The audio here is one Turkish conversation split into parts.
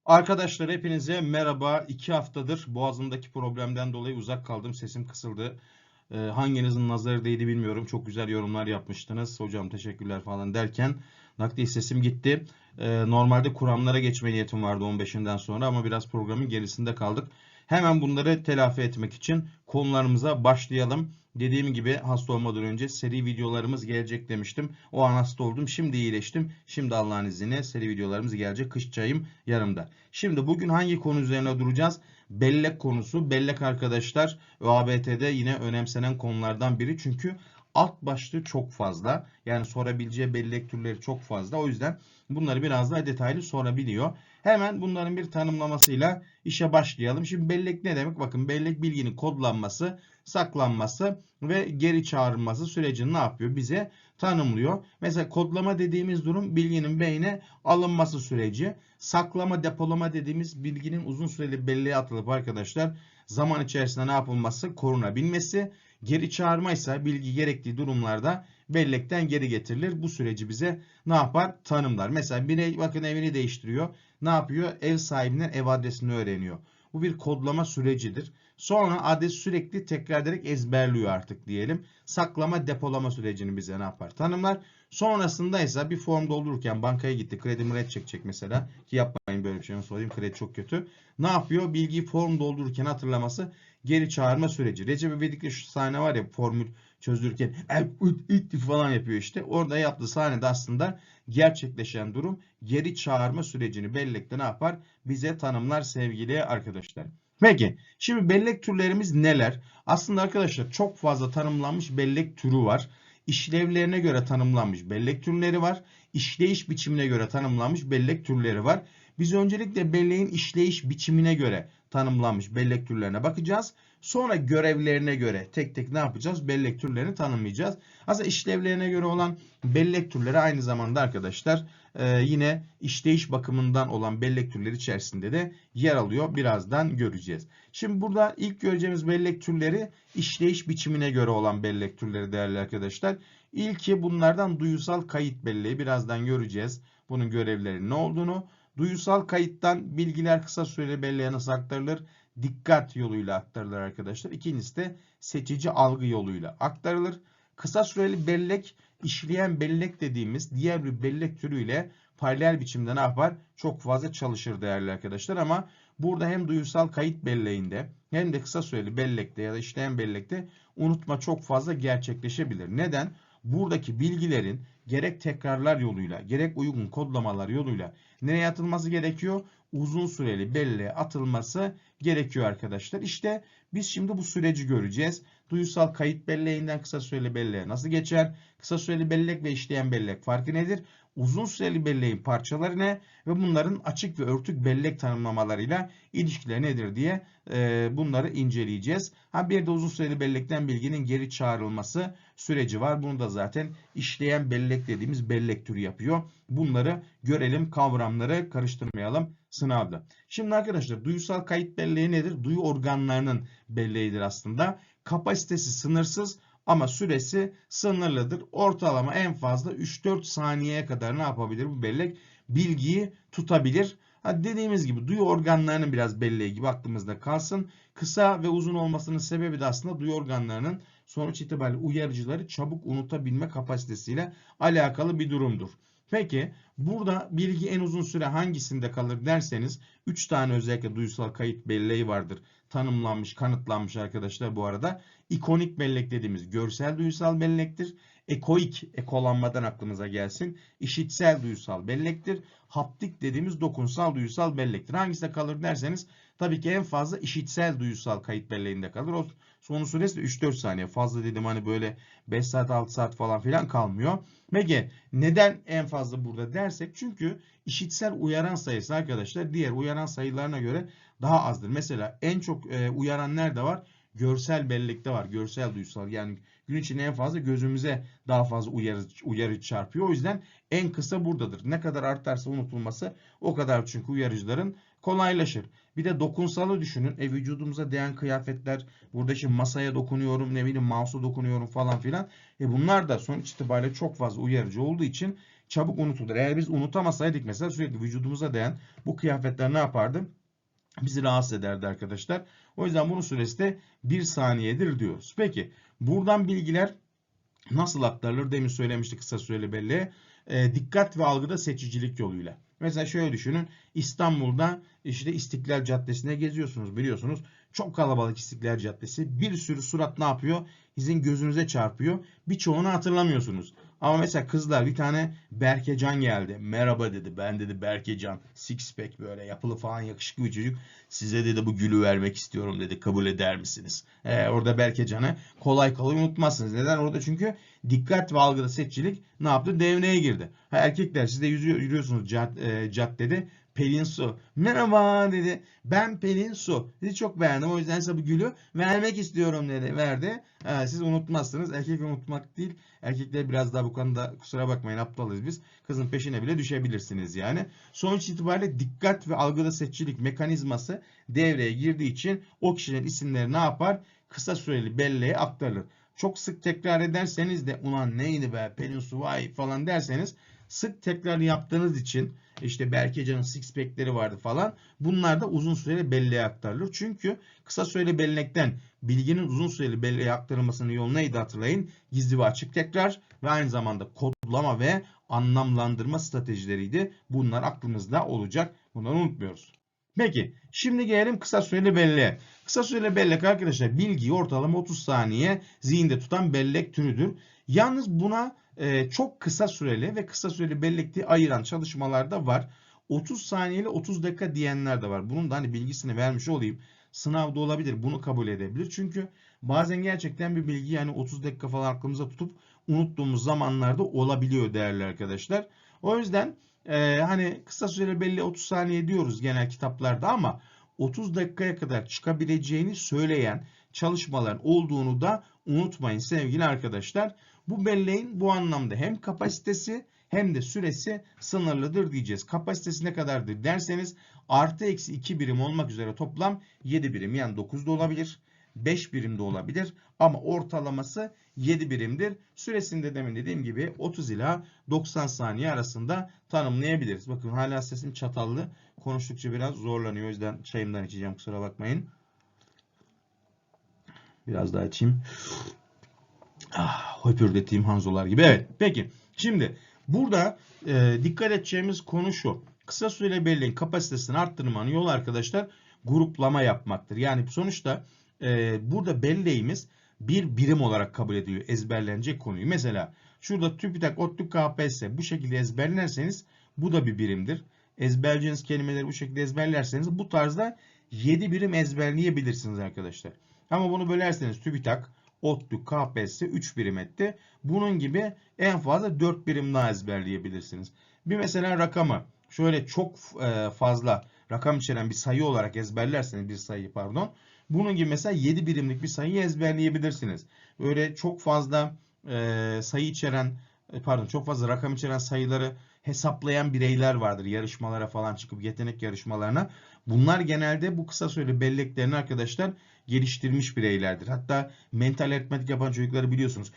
Arkadaşlar hepinize merhaba. 2 haftadır boğazımdaki problemden dolayı uzak kaldım. Sesim kısıldı. Hanginizin nazarı değdi bilmiyorum. Çok güzel yorumlar yapmıştınız. Hocam teşekkürler falan derken nakdi sesim gitti. Normalde kuramlara geçme niyetim vardı 15'inden sonra ama biraz programın gerisinde kaldık. Hemen bunları telafi etmek için konularımıza başlayalım. Dediğim gibi hasta olmadan önce seri videolarımız gelecek demiştim. O an hasta oldum. Şimdi iyileştim. Şimdi Allah'ın izniyle seri videolarımız gelecek. Kış çayım yanımda. Şimdi bugün hangi konu üzerine duracağız? Bellek konusu. Bellek arkadaşlar ÖABT'de yine önemsenen konulardan biri. Çünkü alt başlığı çok fazla. Yani sorabileceği bellek türleri çok fazla. O yüzden bunları biraz daha detaylı sorabiliyor. Hemen bunların bir tanımlamasıyla işe başlayalım. Şimdi bellek ne demek? Bakın bellek bilginin kodlanması, saklanması ve geri çağrılması sürecini ne yapıyor? Bize tanımlıyor. Mesela kodlama dediğimiz durum bilginin beyne alınması süreci. Saklama, depolama dediğimiz bilginin uzun süreli belleğe atılıp arkadaşlar zaman içerisinde ne yapılması? Korunabilmesi. Geri çağırma ise bilgi gerektiği durumlarda bellekten geri getirilir. Bu süreci bize ne yapar? Tanımlar. Mesela birey bakın evini değiştiriyor. Ne yapıyor? Ev sahibinden ev adresini öğreniyor. Bu bir kodlama sürecidir. Sonra adres sürekli tekrar ederek ezberliyor artık diyelim. Saklama, depolama sürecini bize ne yapar? Tanımlar. Sonrasında ise bir form doldururken bankaya gitti. Kredi red çekecek mesela. Ki yapmayın böyle bir şey. Söyleyeyim kredi çok kötü. Ne yapıyor? Bilgiyi form doldururken hatırlaması geri çağırma süreci. Recep İvedik'te şu sahne var ya formül çözülürken falan yapıyor işte. Orada yaptığı sahnede aslında gerçekleşen durum geri çağırma sürecini bellekte ne yapar? Bize tanımlar sevgili arkadaşlar. Peki şimdi bellek türlerimiz neler? Aslında arkadaşlar çok fazla tanımlanmış bellek türü var. İşlevlerine göre tanımlanmış bellek türleri var. İşleyiş biçimine göre tanımlanmış bellek türleri var. Biz öncelikle belleğin işleyiş biçimine göre tanımlanmış bellek türlerine bakacağız. Sonra görevlerine göre tek tek ne yapacağız? Bellek türlerini tanımlayacağız. Aslında işlevlerine göre olan bellek türleri aynı zamanda arkadaşlar yine işleyiş bakımından olan bellek türleri içerisinde de yer alıyor. Birazdan göreceğiz. Şimdi burada ilk göreceğimiz bellek türleri işleyiş biçimine göre olan bellek türleri değerli arkadaşlar. İlki bunlardan duyusal kayıt belleği. Birazdan göreceğiz bunun görevlerinin ne olduğunu. Duyusal kayıttan bilgiler kısa süreli belleğe nasıl aktarılır? Dikkat yoluyla aktarılır arkadaşlar. İkincisi de seçici algı yoluyla aktarılır. Kısa süreli bellek işleyen bellek dediğimiz diğer bir bellek türüyle paralel biçimde ne yapar? Çok fazla çalışır değerli arkadaşlar ama burada hem duyusal kayıt belleğinde hem de kısa süreli bellekte ya da işleyen bellekte unutma çok fazla gerçekleşebilir. Neden? Buradaki bilgilerin gerek tekrarlar yoluyla gerek uygun kodlamalar yoluyla nereye atılması gerekiyor? Uzun süreli belleğe atılması gerekiyor arkadaşlar. İşte biz şimdi bu süreci göreceğiz. Duyusal kayıt belleğinden kısa süreli belleğe nasıl geçer? Kısa süreli bellek ve işleyen bellek farkı nedir? Uzun süreli belleğin parçaları ne? Ve bunların açık ve örtük bellek tanımlamalarıyla ilişkileri nedir diye bunları inceleyeceğiz. Bir de uzun süreli bellekten bilginin geri çağrılması süreci var. Bunu da zaten işleyen bellek dediğimiz bellek türü yapıyor. Bunları görelim, kavramları karıştırmayalım sınavda. Şimdi arkadaşlar duyusal kayıt belleği nedir? Duyu organlarının belleğidir aslında. Kapasitesi sınırsız ama süresi sınırlıdır. Ortalama en fazla 3-4 saniyeye kadar ne yapabilir bu bellek? Bilgiyi tutabilir. Dediğimiz gibi duyu organlarının biraz belleği gibi aklımızda kalsın. Kısa ve uzun olmasının sebebi de aslında duyu organlarının sonuç itibariyle uyarıcıları çabuk unutabilme kapasitesiyle alakalı bir durumdur. Peki burada bilgi en uzun süre hangisinde kalır derseniz 3 tane özellikle duyusal kayıt belleği vardır. Tanımlanmış, kanıtlanmış arkadaşlar bu arada. İkonik bellek dediğimiz görsel duyusal bellektir. Ekoik, ekolanmadan aklımıza gelsin. İşitsel duyusal bellektir. Haptik dediğimiz dokunsal duyusal bellektir. Hangisinde kalır derseniz tabii ki en fazla işitsel duyusal kayıt belleğinde kalır. O sonu süresi de 3-4 saniye. Fazla dedim hani böyle 5 saat 6 saat falan filan kalmıyor. Peki neden en fazla burada dersek? Çünkü işitsel uyaran sayısı arkadaşlar diğer uyaran sayılarına göre daha azdır. Mesela en çok uyaran nerede var? Görsel bellekte var. Görsel duyusal yani gün içinde en fazla gözümüze daha fazla uyarı çarpıyor. O yüzden en kısa buradadır. Ne kadar artarsa unutulması o kadar çünkü uyarıcıların kolaylaşır. Bir de dokunsalı düşünün. Vücudumuza değen kıyafetler. Burada şimdi masaya dokunuyorum, ne bileyim mouse'a dokunuyorum falan filan. Bunlar da sonuç itibariyle çok fazla uyarıcı olduğu için çabuk unutulur. Eğer biz unutamasaydık mesela sürekli vücudumuza değen bu kıyafetler ne yapardı? Bizi rahatsız ederdi arkadaşlar. O yüzden bunun süresi de 1 saniyedir diyoruz. Peki buradan bilgiler nasıl aktarılır? Demin söylemiştik kısa süreli belleğe. Dikkat ve algıda seçicilik yoluyla. Mesela şöyle düşünün. İstanbul'da işte İstiklal Caddesi'ne geziyorsunuz biliyorsunuz. Çok kalabalık İstiklal Caddesi. Bir sürü surat ne yapıyor? Sizin gözünüze çarpıyor. Birçoğunu hatırlamıyorsunuz. Ama mesela kızlar bir tane Berkecan geldi. Merhaba dedi. Ben dedi Berkecan. Six pack böyle yapılı falan yakışıklı bir çocuk. Size dedi bu gülü vermek istiyorum dedi. Kabul eder misiniz? Orada Berkecan'ı kolay kolay unutmazsınız. Neden? Orada çünkü dikkat ve algıda seçicilik ne yaptı? Devreye girdi. Erkekler siz de yürüyorsunuz caddede. Pelin Su. Merhaba dedi. Ben Pelin Su. Sizi çok beğendim. O yüzden size bu gülü vermek istiyorum dedi. Verdi. Siz unutmazsınız. Erkek unutmak değil. Erkekler biraz daha bu konuda kusura bakmayın aptalız biz. Kızın peşine bile düşebilirsiniz yani. Sonuç itibariyle dikkat ve algıda seçicilik mekanizması devreye girdiği için o kişinin isimleri ne yapar? Kısa süreli belleğe aktarılır. Çok sık tekrar ederseniz de ulan neydi be Pelin Su vay falan derseniz sık tekrar yaptığınız için işte Berkecan'ın six pack'leri vardı falan. Bunlar da uzun süreli belleğe aktarılır. Çünkü kısa süreli bellekten bilginin uzun süreli belleğe aktarılmasının yolu neydi hatırlayın? Gizli ve açık tekrar ve aynı zamanda kodlama ve anlamlandırma stratejileriydi. Bunlar aklımızda olacak. Bunları unutmuyoruz. Peki şimdi gelelim kısa süreli belleğe. Kısa süreli bellek arkadaşlar bilgiyi ortalama 30 saniye zihinde tutan bellek türüdür. Yalnız buna çok kısa süreli ve kısa süreli bellekte ayıran çalışmalar da var. 30 saniye ile 30 dakika diyenler de var. Bunun da hani bilgisini vermiş olayım. Sınavda olabilir. Bunu kabul edebilir. Çünkü bazen gerçekten bir bilgi yani 30 dakika falan aklımıza tutup unuttuğumuz zamanlarda olabiliyor değerli arkadaşlar. O yüzden hani kısa süreli belli 30 saniye diyoruz genel kitaplarda ama 30 dakikaya kadar çıkabileceğini söyleyen çalışmaların olduğunu da unutmayın sevgili arkadaşlar. Bu belleğin bu anlamda hem kapasitesi hem de süresi sınırlıdır diyeceğiz. Kapasitesi ne kadardır derseniz artı eksi 2 birim olmak üzere toplam 7 birim yani 9 da olabilir. 5 birim de olabilir ama ortalaması 7 birimdir. Süresinde demin dediğim gibi 30 ila 90 saniye arasında tanımlayabiliriz. Bakın hala sesim çatallı. Konuştukça biraz zorlanıyor. O yüzden çayımdan içeceğim kusura bakmayın. Biraz daha içeyim. Höpürdeteyim Hanzolar gibi. Evet. Peki. Şimdi burada dikkat edeceğimiz konu şu. Kısa süreli belleğin kapasitesini arttırmanın yolu arkadaşlar gruplama yapmaktır. Yani sonuçta burada belleğimiz bir birim olarak kabul ediliyor ezberlenecek konuyu. Mesela şurada TÜBİTAK, ODTÜ, KPSS bu şekilde ezberlerseniz bu da bir birimdir. Ezberleyeceğiniz kelimeleri bu şekilde ezberlerseniz bu tarzda 7 birim ezberleyebilirsiniz arkadaşlar. Ama bunu bölerseniz TÜBİTAK, ODTÜ, KPSS 3 birim etti. Bunun gibi en fazla 4 birim daha ezberleyebilirsiniz. Bir mesela rakamı şöyle çok fazla rakam içeren bir sayı olarak ezberlerseniz bir sayı pardon. Bunun gibi mesela 7 birimlik bir sayıyı ezberleyebilirsiniz. Öyle çok fazla sayı içeren pardon çok fazla rakam içeren sayıları hesaplayan bireyler vardır. Yarışmalara falan çıkıp yetenek yarışmalarına. Bunlar genelde bu kısa süreli belleklerini arkadaşlar geliştirmiş bireylerdir. Hatta mental aritmetik yapan çocukları biliyorsunuz.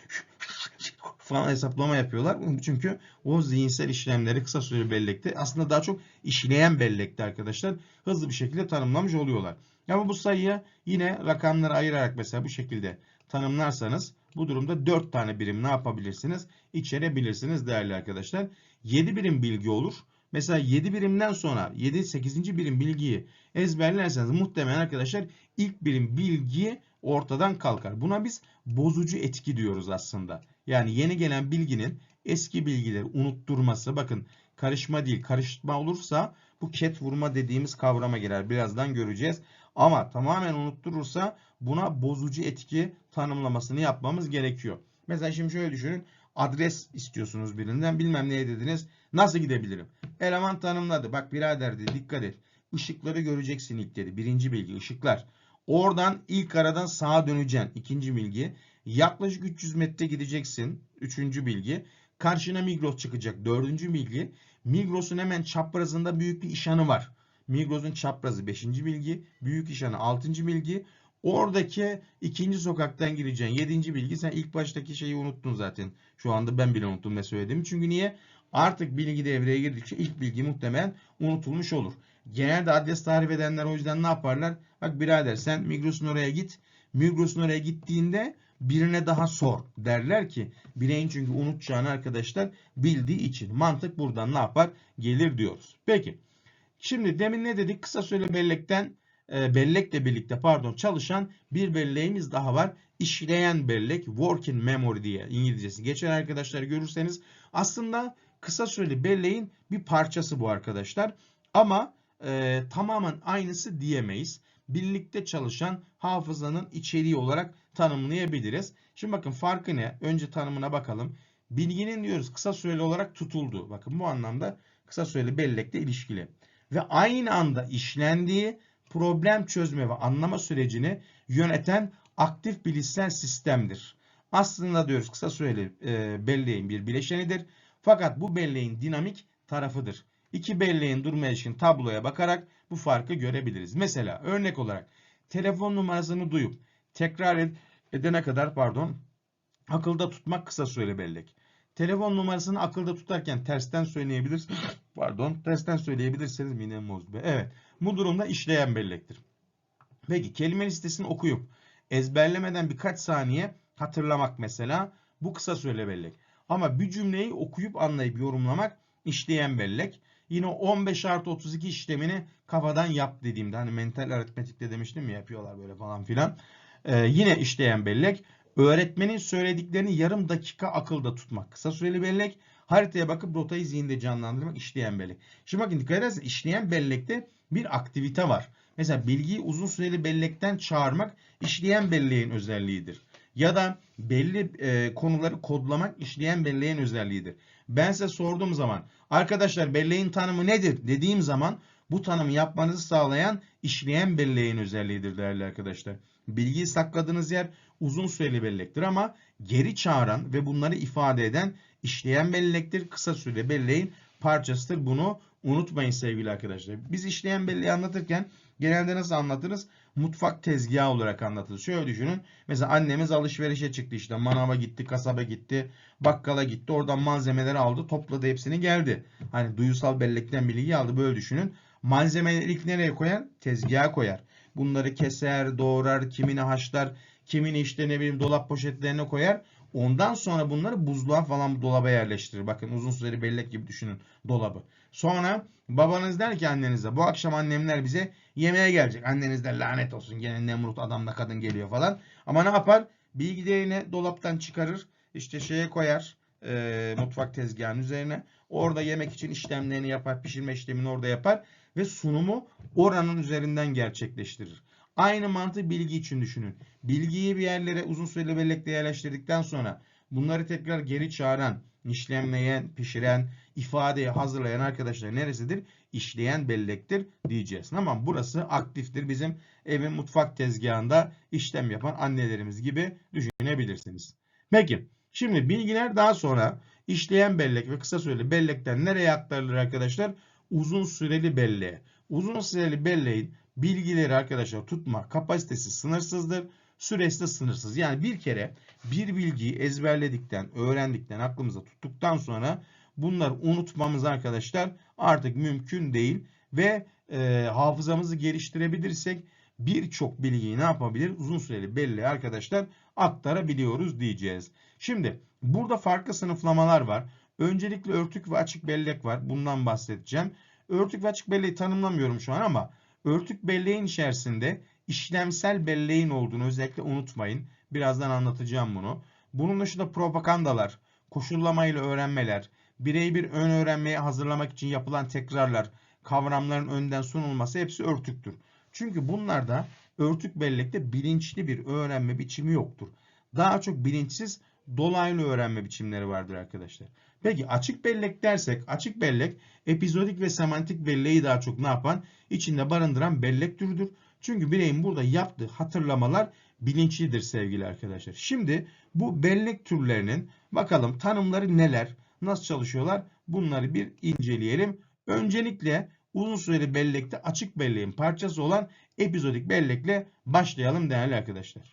Falan hesaplama yapıyorlar. Çünkü o zihinsel işlemleri kısa süreli bellekte aslında daha çok işleyen bellekte arkadaşlar hızlı bir şekilde tanımlamış oluyorlar. Ama bu sayıyı yine rakamlara ayırarak mesela bu şekilde tanımlarsanız bu durumda 4 tane birim ne yapabilirsiniz? İçerebilirsiniz değerli arkadaşlar. 7 birim bilgi olur. Mesela 7 birimden sonra 7 8. birim bilgiyi ezberlerseniz muhtemelen arkadaşlar ilk birim bilgi ortadan kalkar. Buna biz bozucu etki diyoruz aslında. Yani yeni gelen bilginin eski bilgileri unutturması. Bakın karışma değil, karışma olursa bu ket vurma dediğimiz kavrama girer. Birazdan göreceğiz. Ama tamamen unutturursa buna bozucu etki tanımlamasını yapmamız gerekiyor. Mesela şimdi şöyle düşünün. Adres istiyorsunuz birinden. Bilmem neye dediniz. Nasıl gidebilirim? Eleman tanımladı. Bak birader dedi dikkat et. Işıkları göreceksin ilk dedi. Birinci bilgi ışıklar. Oradan ilk aradan sağa döneceksin. İkinci bilgi. Yaklaşık 300 metre gideceksin. Üçüncü bilgi. Karşına Migros çıkacak. Dördüncü bilgi. Migros'un hemen çaprazında büyük bir işhanı var. Migros'un çaprazı 5. bilgi. Büyük işhanı 6. bilgi. Oradaki ikinci sokaktan gireceksin. 7. bilgi. Sen ilk baştaki şeyi unuttun zaten. Şu anda ben bile unuttum ne söylediğimi. Çünkü niye? Artık bilgi devreye girdikçe ilk bilgi muhtemelen unutulmuş olur. Genelde adres tarif edenler o yüzden ne yaparlar? Bak birader sen Migros'un oraya git. Migros'un oraya gittiğinde birine daha sor derler ki bireyin çünkü unutacağını arkadaşlar bildiği için mantık buradan ne yapar? Gelir diyoruz. Peki. Şimdi demin ne dedik? Kısa süreli bellekle birlikte çalışan bir belleğimiz daha var. İşleyen bellek, working memory diye İngilizcesi geçer arkadaşlar görürseniz. Aslında kısa süreli belleğin bir parçası bu arkadaşlar. Ama tamamen aynısı diyemeyiz. Birlikte çalışan hafızanın içeriği olarak tanımlayabiliriz. Şimdi bakın farkı ne? Önce tanımına bakalım. Bilginin diyoruz kısa süreli olarak tutulduğu. Bakın bu anlamda kısa süreli bellekle ilişkili ve aynı anda işlendiği problem çözme ve anlama sürecini yöneten aktif bilişsel sistemdir. Aslında diyoruz kısa süreli belleğin bir bileşenidir. Fakat bu belleğin dinamik tarafıdır. İki belleğin duruma ilişkin tabloya bakarak bu farkı görebiliriz. Mesela örnek olarak telefon numarasını duyup tekrar edene kadar akılda tutmak kısa süreli bellek. Telefon numarasını akılda tutarken tersten söyleyebilirsiniz. Tersten söyleyebilirseniz minem bozdu. Evet. Bu durumda işleyen bellektir. Peki kelime listesini okuyup ezberlemeden birkaç saniye hatırlamak mesela bu kısa süreli bellek. Ama bir cümleyi okuyup anlayıp yorumlamak işleyen bellek. Yine 15 artı 32 işlemini kafadan yap dediğimde hani mental aritmetikte demiştim ya yapıyorlar böyle falan filan. Yine işleyen bellek. Öğretmenin söylediklerini yarım dakika akılda tutmak. Kısa süreli bellek. Haritaya bakıp rotayı zihinde canlandırmak işleyen bellek. Şimdi bakın dikkat ederseniz işleyen bellekte bir aktivite var. Mesela bilgiyi uzun süreli bellekten çağırmak işleyen belleğin özelliğidir. Ya da belli konuları kodlamak işleyen belleğin özelliğidir. Ben size sorduğum zaman arkadaşlar belleğin tanımı nedir dediğim zaman bu tanımı yapmanızı sağlayan işleyen belleğin özelliğidir değerli arkadaşlar. Bilgiyi sakladığınız yer uzun süreli bellektir ama geri çağıran ve bunları ifade eden işleyen bellektir. Kısa süreli belleğin parçasıdır. Bunu unutmayın sevgili arkadaşlar. Biz işleyen belleği anlatırken genelde nasıl anlatırız? Mutfak tezgahı olarak anlatırız. Şöyle düşünün. Mesela annemiz alışverişe çıktı işte. Manava gitti, kasaba gitti, bakkala gitti. Oradan malzemeleri aldı, topladı hepsini geldi. Hani duyusal bellekten bilgiyi aldı. Böyle düşünün. Malzemeleri ilk nereye koyar? Tezgaha koyar. Bunları keser, doğrar, kimini haşlar, kimini işte ne bileyim dolap poşetlerine koyar. Ondan sonra bunları buzluğa falan dolaba yerleştirir. Bakın uzun süreli bellek gibi düşünün dolabı. Sonra babanız der ki annenize bu akşam annemler bize yemeğe gelecek. Anneniz der lanet olsun gene Nemrut adamla kadın geliyor falan. Ama ne yapar? Bilgilerini dolaptan çıkarır. İşte şeye koyar mutfak tezgahının üzerine. Orada yemek için işlemlerini yapar. Pişirme işlemini orada yapar. Ve sunumu oranın üzerinden gerçekleştirir. Aynı mantığı bilgi için düşünün. Bilgiyi bir yerlere uzun süreli bellekle yerleştirdikten sonra bunları tekrar geri çağıran, işlemleyen, pişiren, ifadeyi hazırlayan arkadaşlar neresidir? İşleyen bellektir diyeceğiz. Tamam, burası aktiftir. Bizim evin mutfak tezgahında işlem yapan annelerimiz gibi düşünebilirsiniz. Peki, şimdi bilgiler daha sonra işleyen bellek ve kısa süreli bellekten nereye aktarılır arkadaşlar? Uzun süreli belleğe. Uzun süreli belleğin bilgileri arkadaşlar tutma kapasitesi sınırsızdır. Süresi de sınırsız. Yani bir kere bir bilgiyi ezberledikten, öğrendikten, aklımıza tuttuktan sonra bunları unutmamız arkadaşlar artık mümkün değil. Ve hafızamızı geliştirebilirsek birçok bilgiyi ne yapabilir? Uzun süreli belleğe arkadaşlar aktarabiliyoruz diyeceğiz. Şimdi burada farklı sınıflamalar var. Öncelikle örtük ve açık bellek var. Bundan bahsedeceğim. Örtük ve açık belleği tanımlamıyorum şu an ama örtük belleğin içerisinde işlemsel belleğin olduğunu özellikle unutmayın. Birazdan anlatacağım bunu. Bunun dışında propagandalar, koşullamayla öğrenmeler, birebir ön öğrenmeye hazırlamak için yapılan tekrarlar, kavramların önden sunulması hepsi örtüktür. Çünkü bunlarda örtük bellekte bilinçli bir öğrenme biçimi yoktur. Daha çok bilinçsiz dolaylı öğrenme biçimleri vardır arkadaşlar. Peki açık bellek dersek açık bellek epizodik ve semantik belleği daha çok ne yapan? İçinde barındıran bellek türüdür. Çünkü bireyin burada yaptığı hatırlamalar bilinçlidir sevgili arkadaşlar. Şimdi bu bellek türlerinin bakalım tanımları neler, nasıl çalışıyorlar bunları bir inceleyelim. Öncelikle uzun süreli bellekte açık belleğin parçası olan epizodik bellekle başlayalım değerli arkadaşlar.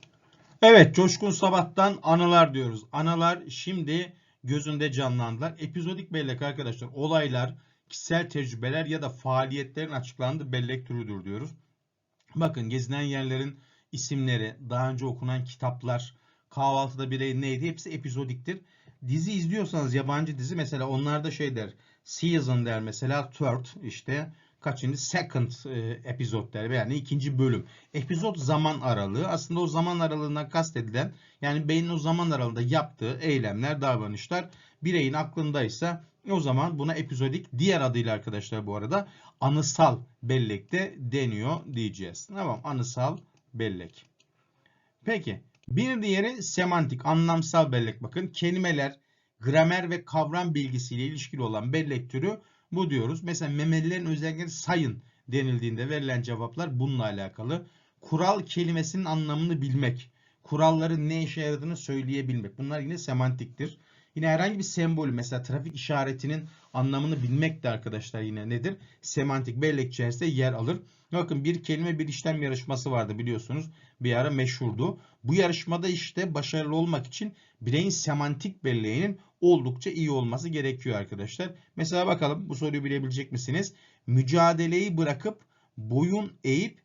Evet, Coşkun Sabah'tan anılar diyoruz. Anılar şimdi gözünde canlandılar. Epizodik bellek arkadaşlar olaylar, kişisel tecrübeler ya da faaliyetlerin açıklandığı bellek türüdür diyoruz. Bakın gezilen yerlerin isimleri, daha önce okunan kitaplar, kahvaltıda bireyin neydi hepsi epizodiktir. Dizi izliyorsanız yabancı dizi mesela onlarda şey der. Season der mesela third işte kaçıncı second episode der yani ikinci bölüm. Epizod zaman aralığı aslında o zaman aralığından kastedilen yani beynin o zaman aralığında yaptığı eylemler, davranışlar bireyin aklındaysa o zaman buna epizodik diğer adıyla arkadaşlar bu arada anısal bellek de deniyor diyeceğiz. Tamam anısal bellek. Peki bir diğeri semantik anlamsal bellek bakın kelimeler, gramer ve kavram bilgisiyle ilişkili olan bellek türü bu diyoruz. Mesela memelilerin özellikleri sayın denildiğinde verilen cevaplar bununla alakalı. Kural kelimesinin anlamını bilmek, kuralların ne işe yaradığını söyleyebilmek. Bunlar yine semantiktir. Yine herhangi bir sembolü mesela trafik işaretinin anlamını bilmek de arkadaşlar yine nedir? Semantik bellek içerisinde yer alır. Bakın bir kelime bir işlem yarışması vardı biliyorsunuz. Bir ara meşhurdu. Bu yarışmada işte başarılı olmak için bireyin semantik belleğinin oldukça iyi olması gerekiyor arkadaşlar. Mesela bakalım bu soruyu bilebilecek misiniz? Mücadeleyi bırakıp boyun eğip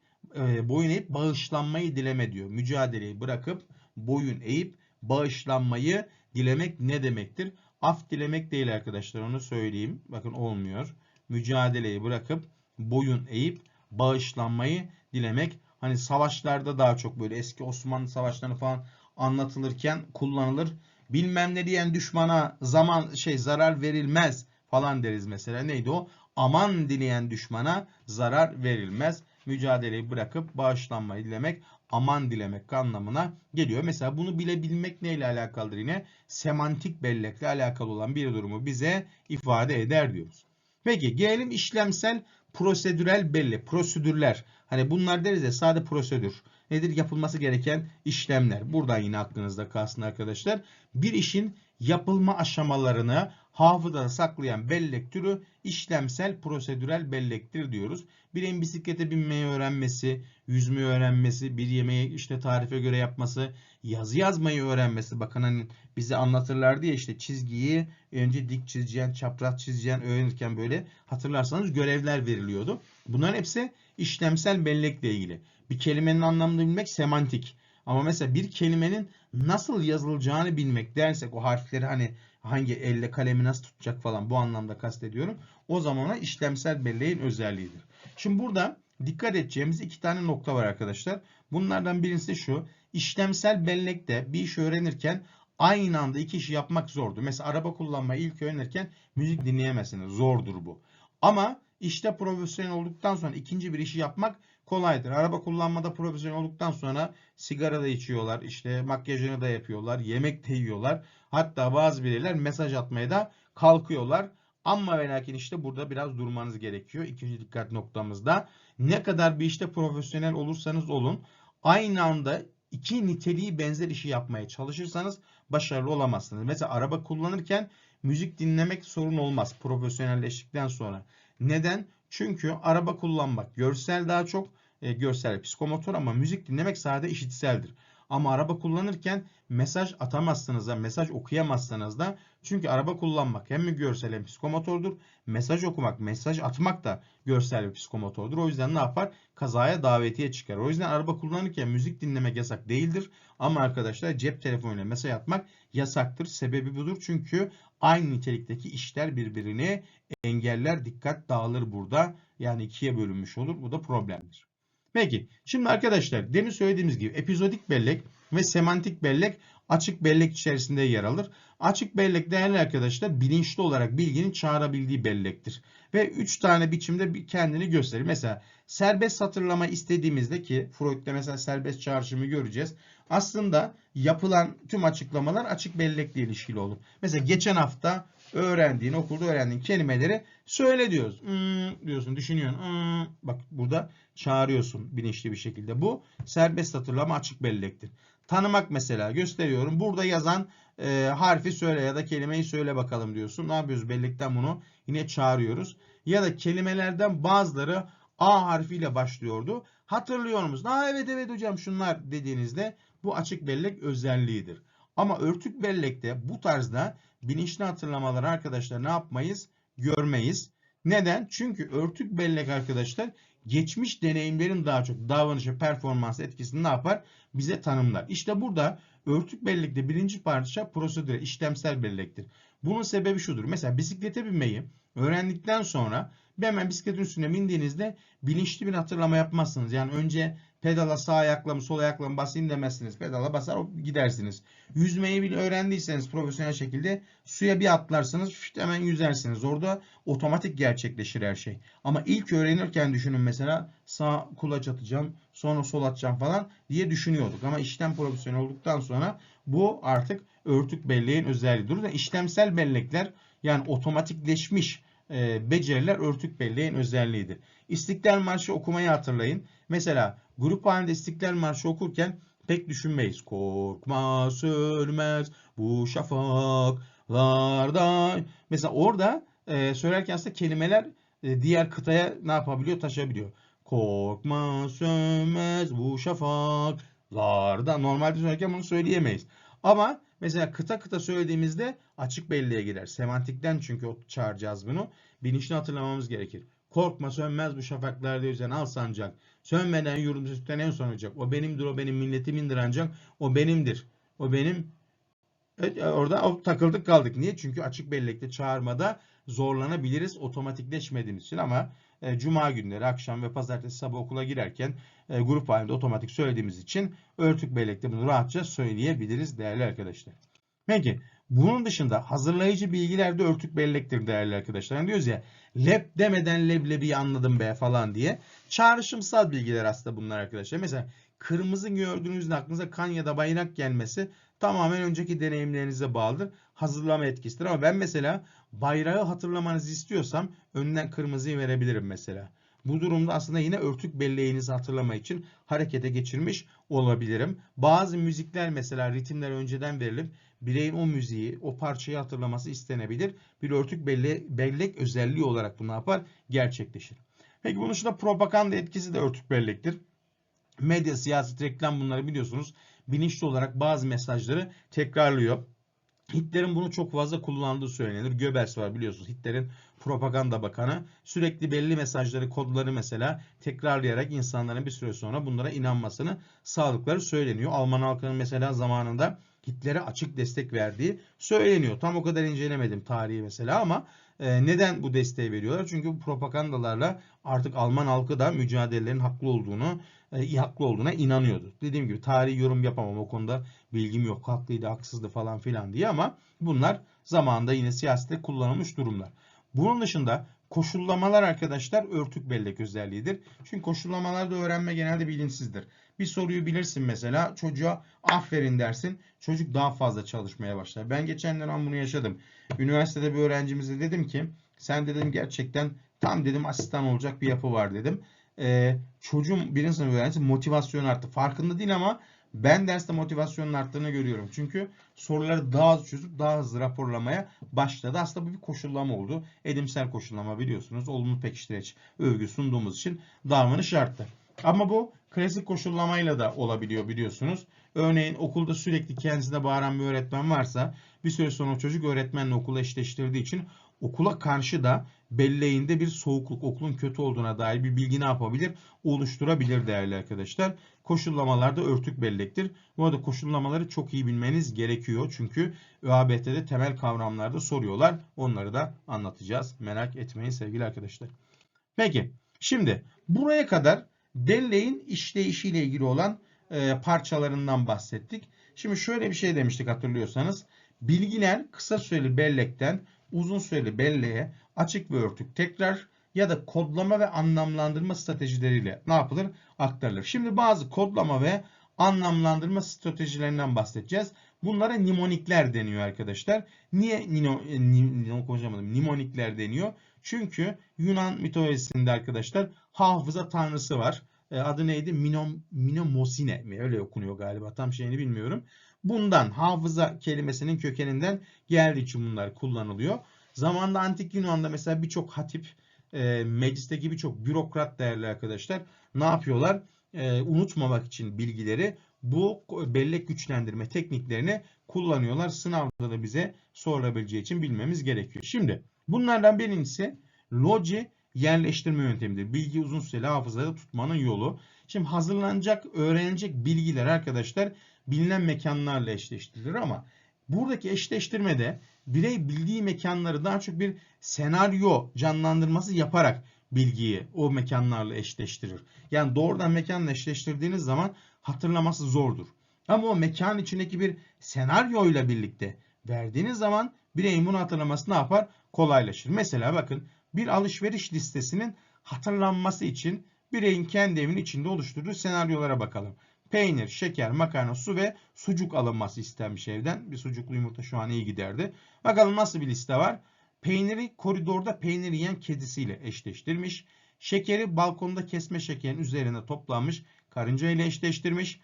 bağışlanmayı dileme diyor. Mücadeleyi bırakıp boyun eğip bağışlanmayı dilemek ne demektir? Af dilemek değil arkadaşlar onu söyleyeyim. Bakın olmuyor. Mücadeleyi bırakıp boyun eğip bağışlanmayı dilemek. Hani savaşlarda daha çok böyle eski Osmanlı savaşlarını falan anlatılırken kullanılır. Bilmem ne diyen düşmana zarar verilmez falan deriz mesela. Neydi o? Aman dileyen düşmana zarar verilmez. Mücadeleyi bırakıp bağışlanmayı dilemek, aman dilemek anlamına geliyor. Mesela bunu bilebilmek neyle alakalıdır yine? Semantik bellekle alakalı olan bir durumu bize ifade eder diyoruz. Peki gelelim işlemsel prosedürel bellek. Prosedürler. Hani bunlar deriz ya sade prosedür. Nedir? Yapılması gereken işlemler. Buradan yine aklınızda kalsın arkadaşlar. Bir işin yapılma aşamalarını hafızada saklayan bellek türü işlemsel prosedürel bellektir diyoruz. Bireyin bisiklete binmeyi öğrenmesi, yüzmeyi öğrenmesi, bir yemeği işte tarife göre yapması, yazı yazmayı öğrenmesi. Bakın hani bize anlatırlardı ya işte çizgiyi önce dik çizeceksin, çapraz çizeceksin öğrenirken böyle hatırlarsanız görevler veriliyordu. Bunların hepsi işlemsel bellekle ilgili. Bir kelimenin anlamını bilmek semantik. Ama mesela bir kelimenin nasıl yazılacağını bilmek dersek o harfleri hani hangi elle kalemi nasıl tutacak falan bu anlamda kastediyorum. O zaman ona işlemsel belleğin özelliğidir. Şimdi burada dikkat edeceğimiz iki tane nokta var arkadaşlar. Bunlardan birincisi şu. İşlemsel bellekte bir iş öğrenirken aynı anda iki işi yapmak zordur. Mesela araba kullanmayı ilk öğrenirken müzik dinleyemezsiniz. Zordur bu. Ama işte profesyonel olduktan sonra ikinci bir işi yapmak kolaydır. Araba kullanmada profesyonel olduktan sonra sigara da içiyorlar, işte makyajını da yapıyorlar, yemek de yiyorlar. Hatta bazı bireyler mesaj atmaya da kalkıyorlar. Ama ve lakin işte burada biraz durmanız gerekiyor. İkinci dikkat noktamızda ne kadar bir işte profesyonel olursanız olun aynı anda iki niteliği benzer işi yapmaya çalışırsanız başarılı olamazsınız. Mesela araba kullanırken müzik dinlemek sorun olmaz profesyonelleştikten sonra. Neden? Çünkü araba kullanmak görsel daha çok görsel psikomotor ama müzik dinlemek sadece işitseldir. Ama araba kullanırken mesaj atamazsınız da, mesaj okuyamazsınız da. Çünkü araba kullanmak hem görsel hem psikomotordur. Mesaj okumak, mesaj atmak da görsel ve psikomotordur. O yüzden ne yapar? Kazaya davetiye çıkar. O yüzden araba kullanırken müzik dinlemek yasak değildir. Ama arkadaşlar cep telefonuyla mesaj atmak yasaktır. Sebebi budur. Çünkü aynı nitelikteki işler birbirini engeller. Dikkat dağılır burada. Yani ikiye bölünmüş olur. Bu da problemdir. Peki şimdi arkadaşlar demin söylediğimiz gibi epizodik bellek ve semantik bellek açık bellek içerisinde yer alır. Açık bellek değerli arkadaşlar bilinçli olarak bilginin çağırabildiği bellektir. Ve 3 tane biçimde kendini gösterir. Mesela serbest hatırlama istediğimizde ki Freud'da mesela serbest çağrışımı göreceğiz. Aslında yapılan tüm açıklamalar açık bellekle ilişkili olur. Mesela geçen hafta okulda öğrendiğin kelimeleri söyle diyoruz. Diyorsun, düşünüyorsun. Bak burada çağırıyorsun bilinçli bir şekilde. Bu serbest hatırlama açık bellektir. Tanımak mesela gösteriyorum. Burada yazan harfi söyle ya da kelimeyi söyle bakalım diyorsun. Ne yapıyoruz? Bellekten bunu yine çağırıyoruz. Ya da kelimelerden bazıları A harfiyle başlıyordu. Hatırlıyor musun? Evet hocam şunlar dediğinizde bu açık bellek özelliğidir. Ama örtük bellekte bu tarzda bilinçli hatırlamaları arkadaşlar ne yapmayız? Görmeyiz. Neden? Çünkü örtük bellek arkadaşlar geçmiş deneyimlerin daha çok davranışa, performans etkisini ne yapar? Bize tanımlar. İşte burada örtük bellekte birinci parça prosedür, işlemsel bellektir. Bunun sebebi şudur. Mesela bisiklete binmeyi öğrendikten sonra hemen bisikletin üstüne bindiğinizde bilinçli bir hatırlama yapmazsınız. Yani önce pedala sağ ayakla mı sol ayakla mı basayım demezsiniz. Pedala basar gidersiniz. Yüzmeyi bile öğrendiyseniz profesyonel şekilde suya bir atlarsınız hemen yüzersiniz. Orada otomatik gerçekleşir her şey. Ama ilk öğrenirken düşünün mesela sağ kulaç atacağım sonra sol atacağım falan diye düşünüyorduk. Ama işlem profesyonel olduktan sonra bu artık örtük belleğin özelliğidir. Burada işlemsel bellekler yani otomatikleşmiş beceriler örtük belleğin özelliğidir. İstiklal Marşı okumayı hatırlayın. Mesela grup halinde İstiklal Marşı okurken pek düşünmeyiz. Korkma sönmez bu şafaklarda. Mesela orada söylerken aslında kelimeler diğer kıtaya ne yapabiliyor? Taşabiliyor. Korkma sönmez bu şafaklarda. Normalde söylerken bunu söyleyemeyiz. Ama mesela kıta kıta söylediğimizde açık belleğe girer. Semantikten çünkü çağıracağız bunu. Bilinçli hatırlamamız gerekir. Korkma sönmez bu şafaklarda yüzen al sancak. Sönmeden yurdum sütten en son olacak. O benimdir, o benim milletimindir ancak. O benimdir. O benim. Evet, orada takıldık kaldık. Niye? Çünkü açık bellekte çağırmada zorlanabiliriz otomatikleşmediğimiz için ama cuma günleri akşam ve pazartesi sabah okula girerken grup halinde otomatik söylediğimiz için örtük bellekte bunu rahatça söyleyebiliriz değerli arkadaşlar. Peki bunun dışında hazırlayıcı bilgiler de örtük bellektir değerli arkadaşlar. Yani diyoruz ya leb demeden leblebiyi anladım be falan diye. Çağrışımsal bilgiler aslında bunlar arkadaşlar. Mesela kırmızı gördüğünüzde aklınıza kan ya da bayrak gelmesi tamamen önceki deneyimlerinize bağlıdır. Hazırlama etkisidir ama ben mesela bayrağı hatırlamanızı istiyorsam önden kırmızıyı verebilirim mesela. Bu durumda aslında yine örtük belleğinizi hatırlama için harekete geçirmiş olabilirim. Bazı müzikler mesela ritimler önceden verilip bireyin o müziği, o parçayı hatırlaması istenebilir. Bir örtük bellek özelliği olarak bu ne yapar? Gerçekleşir. Peki bunun dışında propaganda etkisi de örtük bellektir. Medya, siyaset, reklam bunları biliyorsunuz. Bilinçli olarak bazı mesajları tekrarlıyor. Hitler'in bunu çok fazla kullandığı söylenir. Goebbels var biliyorsunuz. Hitler'in propaganda bakanı. Sürekli belli mesajları, kodları mesela tekrarlayarak insanların bir süre sonra bunlara inanmasını sağladıkları söyleniyor. Alman halkının mesela zamanında Hitler'e açık destek verdiği söyleniyor. Tam o kadar incelemedim tarihi mesela ama neden bu desteği veriyorlar? Çünkü bu propagandalarla artık Alman halkı da mücadelelerin haklı olduğuna inanıyordu. Dediğim gibi tarihi yorum yapamam o konuda bilgim yok. Haklıydı, haksızdı falan filan diye ama bunlar zamanında yine siyasette kullanılmış durumlar. Bunun dışında koşullamalar arkadaşlar örtük bellek özelliğidir. Çünkü koşullamalarda öğrenme genelde bilinçsizdir. Bir soruyu bilirsin mesela çocuğa aferin dersin. Çocuk daha fazla çalışmaya başlar. Ben geçen dönem bunu yaşadım. Üniversitede bir öğrencimize dedim ki sen dedim gerçekten tam dedim asistan olacak bir yapı var dedim. Çocuğum birinci sınıf öğrencisi motivasyonu arttı. Farkında değil ama ben derste motivasyonun arttığını görüyorum. Çünkü soruları daha hızlı çözüp daha hızlı raporlamaya başladı. Aslında bu bir koşullama oldu. Edimsel koşullama biliyorsunuz. Olumlu pekiştireç övgü sunduğumuz için davranış arttı. Ama bu klasik koşullamayla da olabiliyor biliyorsunuz. Örneğin okulda sürekli kendisine bağıran bir öğretmen varsa bir süre sonra çocuk öğretmenle okulu eşleştirdiği için okula karşı da belleğinde bir soğukluk, okulun kötü olduğuna dair bir bilgi ne yapabilir? Oluşturabilir değerli arkadaşlar. Koşullamalar da örtük bellektir. Bu arada koşullamaları çok iyi bilmeniz gerekiyor. Çünkü ÖABT'de temel kavramlarda soruyorlar. Onları da anlatacağız. Merak etmeyin sevgili arkadaşlar. Peki şimdi buraya kadar belleğin işleyişiyle ilgili olan parçalarından bahsettik. Şimdi şöyle bir şey demiştik hatırlıyorsanız. Bilgiler kısa süreli bellekten uzun süreli belleğe açık ve örtük tekrar ya da kodlama ve anlamlandırma stratejileriyle ne yapılır? Aktarılır. Şimdi bazı kodlama ve anlamlandırma stratejilerinden bahsedeceğiz. Bunlara nimonikler deniyor arkadaşlar. Niye nimonikler deniyor? Çünkü Yunan mitolojisinde arkadaşlar hafıza tanrısı var. Adı neydi? Mnemosine mi? Öyle okunuyor galiba. Tam şeyini bilmiyorum. Bundan hafıza kelimesinin kökeninden geldiği için bunlar kullanılıyor. Zamanında antik Yunan'da mesela birçok hatip, meclisteki birçok bürokrat değerli arkadaşlar ne yapıyorlar? Unutmamak için bilgileri bu bellek güçlendirme tekniklerini kullanıyorlar. Sınavda da bize sorulabileceği için bilmemiz gerekiyor. Şimdi bunlardan birincisi loji yerleştirme yöntemidir. Bilgi uzun süreli hafızada tutmanın yolu. Şimdi hazırlanacak, öğrenilecek bilgiler arkadaşlar bilinen mekanlarla eşleştirilir ama buradaki eşleştirmede birey bildiği mekanları daha çok bir senaryo canlandırması yaparak bilgiyi o mekanlarla eşleştirir. Yani doğrudan mekanla eşleştirdiğiniz zaman hatırlaması zordur. Ama o mekan içindeki bir senaryoyla birlikte verdiğiniz zaman bireyin bunu hatırlaması ne yapar? Kolaylaşır. Mesela bakın bir alışveriş listesinin hatırlanması için bireyin kendi evinin içinde oluşturduğu senaryolara bakalım. Peynir, şeker, makarna, su ve sucuk alınması istenmiş evden. Bir sucuklu yumurta şu an iyi giderdi. Bakalım nasıl bir liste var? Peyniri koridorda peynir yiyen kedisiyle eşleştirmiş. Şekeri balkonda kesme şekerin üzerine toplanmış karınca ile eşleştirmiş.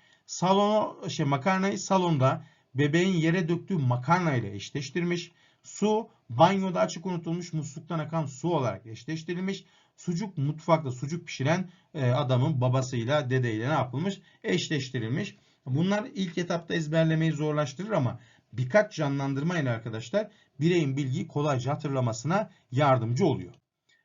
Makarnayı salonda bebeğin yere döktüğü makarna ile eşleştirmiş. Su banyoda açık unutulmuş musluktan akan su olarak eşleştirilmiş. Sucuk mutfakta sucuk pişiren adamın babasıyla dedeyle ne yapılmış? Eşleştirilmiş. Bunlar ilk etapta ezberlemeyi zorlaştırır ama birkaç canlandırma ile arkadaşlar bireyin bilgiyi kolayca hatırlamasına yardımcı oluyor.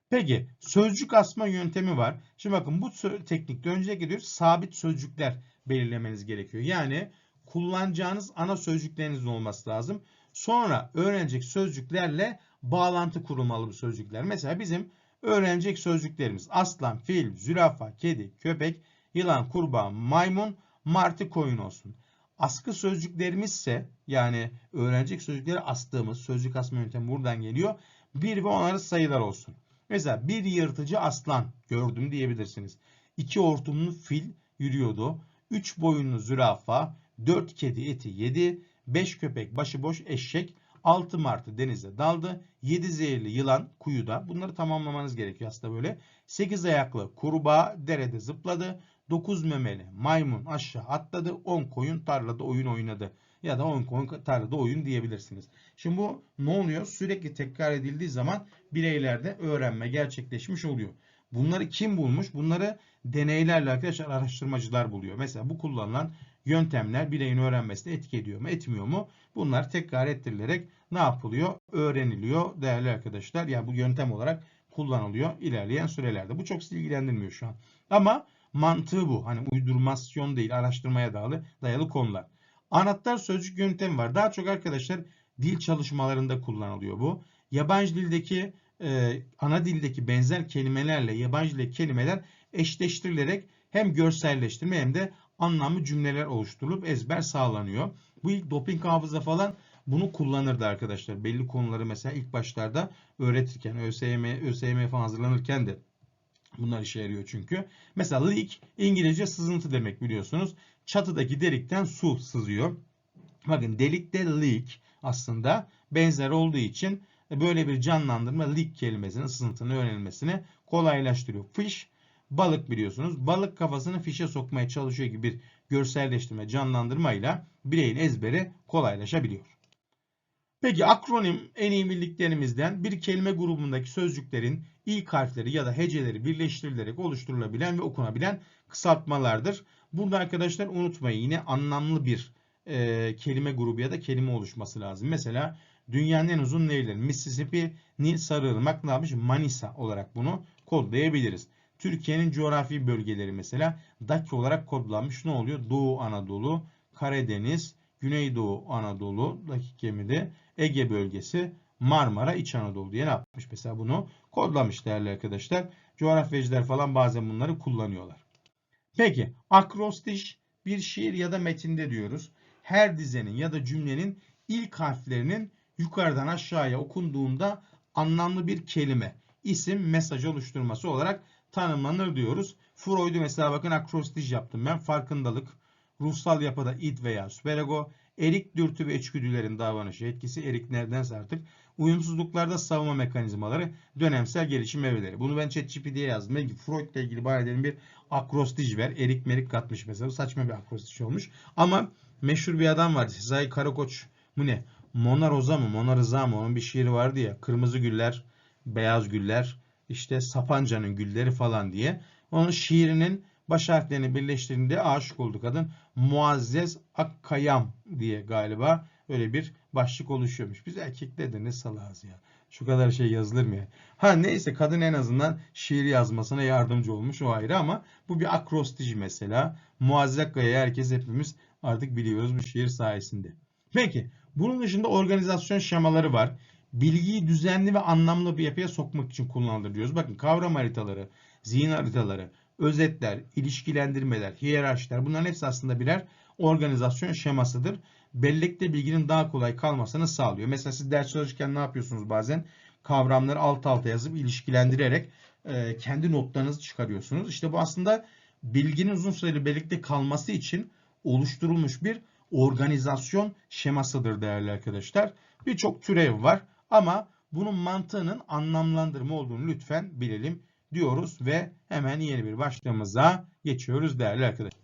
Peki sözcük asma yöntemi var. Şimdi bakın bu teknikte öncelikle diyoruz sabit sözcükler belirlemeniz gerekiyor. Yani kullanacağınız ana sözcüklerinizin olması lazım. Sonra öğrenecek sözcüklerle bağlantı kurulmalı bu sözcükler. Mesela bizim öğrenecek sözcüklerimiz aslan, fil, zürafa, kedi, köpek, yılan, kurbağa, maymun, martı, koyun olsun. Askı sözcüklerimizse yani öğrenecek sözcükleri astığımız sözcük asma yöntemi buradan geliyor. 1 ve 10 arası sayılar olsun. Mesela bir yırtıcı aslan gördüm diyebilirsiniz. 2 hortumlu fil yürüyordu. 3 boyunlu zürafa, 4 kedi eti yedi, 5 köpek başıboş eşek, 6 martı denize daldı, 7 zehirli yılan kuyuda. Bunları tamamlamanız gerekiyor aslında böyle. 8 ayaklı kurbağa derede zıpladı. 9 memeli maymun aşağı atladı. 10 koyun tarlada oyun oynadı. Ya da 10 koyun tarlada oyun diyebilirsiniz. Şimdi bu ne oluyor? Sürekli tekrar edildiği zaman bireylerde öğrenme gerçekleşmiş oluyor. Bunları kim bulmuş? Bunları deneylerle arkadaşlar araştırmacılar buluyor. Mesela bu kullanılan yöntemler bireyin öğrenmesine etki ediyor mu, etmiyor mu? Bunlar tekrar ettirilerek ne yapılıyor? Öğreniliyor değerli arkadaşlar. Yani bu yöntem olarak kullanılıyor ilerleyen sürelerde. Bu çok sizi ilgilendirmiyor şu an. Ama mantığı bu. Hani uydurmasyon değil, araştırmaya dayalı konular. Anahtar sözcük yöntemi var. Daha çok arkadaşlar dil çalışmalarında kullanılıyor bu. Yabancı dildeki ana dildeki benzer kelimelerle yabancı dildeki kelimeler eşleştirilerek hem görselleştirme hem de anlamlı cümleler oluşturulup ezber sağlanıyor. Bu ilk doping hafıza falan bunu kullanırdı arkadaşlar. Belli konuları mesela ilk başlarda öğretirken, ÖSYM falan hazırlanırken de bunlar işe yarıyor çünkü. Mesela leak İngilizce sızıntı demek biliyorsunuz. Çatıdaki delikten su sızıyor. Bakın delikte leak aslında benzer olduğu için böyle bir canlandırma leak kelimesinin sızıntının öğrenilmesini kolaylaştırıyor. Fish balık biliyorsunuz. Balık kafasını fişe sokmaya çalışıyor gibi bir görselleştirme canlandırmayla bireyin ezberi kolaylaşabiliyor. Peki akronim en iyi bildiklerimizden bir kelime grubundaki sözcüklerin ilk harfleri ya da heceleri birleştirilerek oluşturulabilen ve okunabilen kısaltmalardır. Burada arkadaşlar unutmayın yine anlamlı bir kelime grubu ya da kelime oluşması lazım. Mesela dünyanın en uzun nehirleri Mississippi, Nil, Sarıırmak ne yapmış? Manisa olarak bunu kodlayabiliriz. Türkiye'nin coğrafi bölgeleri mesela DAKİ olarak kodlanmış ne oluyor? Doğu Anadolu, Karadeniz, Güneydoğu Anadolu, dakikemide Ege bölgesi, Marmara, İç Anadolu diye ne yapmış? Mesela bunu kodlamış değerli arkadaşlar. Coğrafyacılar falan bazen bunları kullanıyorlar. Peki akrostiş bir şiir ya da metinde diyoruz. Her dizenin ya da cümlenin ilk harflerinin yukarıdan aşağıya okunduğunda anlamlı bir kelime, isim, mesaj oluşturması olarak tanımlanır diyoruz. Freud'u mesela bakın akrostiş yaptım ben. Farkındalık, ruhsal yapıda id veya süperego, erik dürtü ve içgüdülerin davranışı etkisi, erik neredense artık, uyumsuzluklarda savunma mekanizmaları, dönemsel gelişim evreleri. Bunu ben ChatGPT'ye yazdım. Belki Freud'la ilgili bana dedim bir akrostiş ver. Erik merik katmış mesela. Bu saçma bir akrostiş olmuş. Ama meşhur bir adam vardı. Sezai Karakoç mu ne? Mona Rosa mı? Mona Rıza mı? Onun bir şiiri vardı ya. Kırmızı güller, beyaz güller, işte Sapanca'nın gülleri falan diye. Onun şiirinin Baş harflerini birleştirdiğinde aşık oldu kadın. Muazzez Akkayam diye galiba öyle bir başlık oluşuyormuş. Biz erkekler de ne salağız ya. Şu kadar şey yazılır mı ya? Ha neyse, kadın en azından şiir yazmasına yardımcı olmuş, o ayrı, ama bu bir akrostici mesela. Muazzez Akkaya'yı hepimiz artık biliyoruz bu şiir sayesinde. Peki bunun dışında organizasyon şemaları var. Bilgiyi düzenli ve anlamlı bir yapıya sokmak için kullanılır diyoruz. Bakın, kavram haritaları, zihin haritaları, özetler, ilişkilendirmeler, hiyerarşiler, bunların hepsi aslında birer organizasyon şemasıdır. Bellekte bilginin daha kolay kalmasını sağlıyor. Mesela siz ders çalışırken ne yapıyorsunuz bazen? Kavramları alt alta yazıp ilişkilendirerek kendi notlarınızı çıkarıyorsunuz. İşte bu aslında bilginin uzun süreli bellekte kalması için oluşturulmuş bir organizasyon şemasıdır değerli arkadaşlar. Birçok türev var ama bunun mantığının anlamlandırma olduğunu lütfen bilelim diyoruz ve hemen yeni bir başlığımıza geçiyoruz değerli arkadaşlar.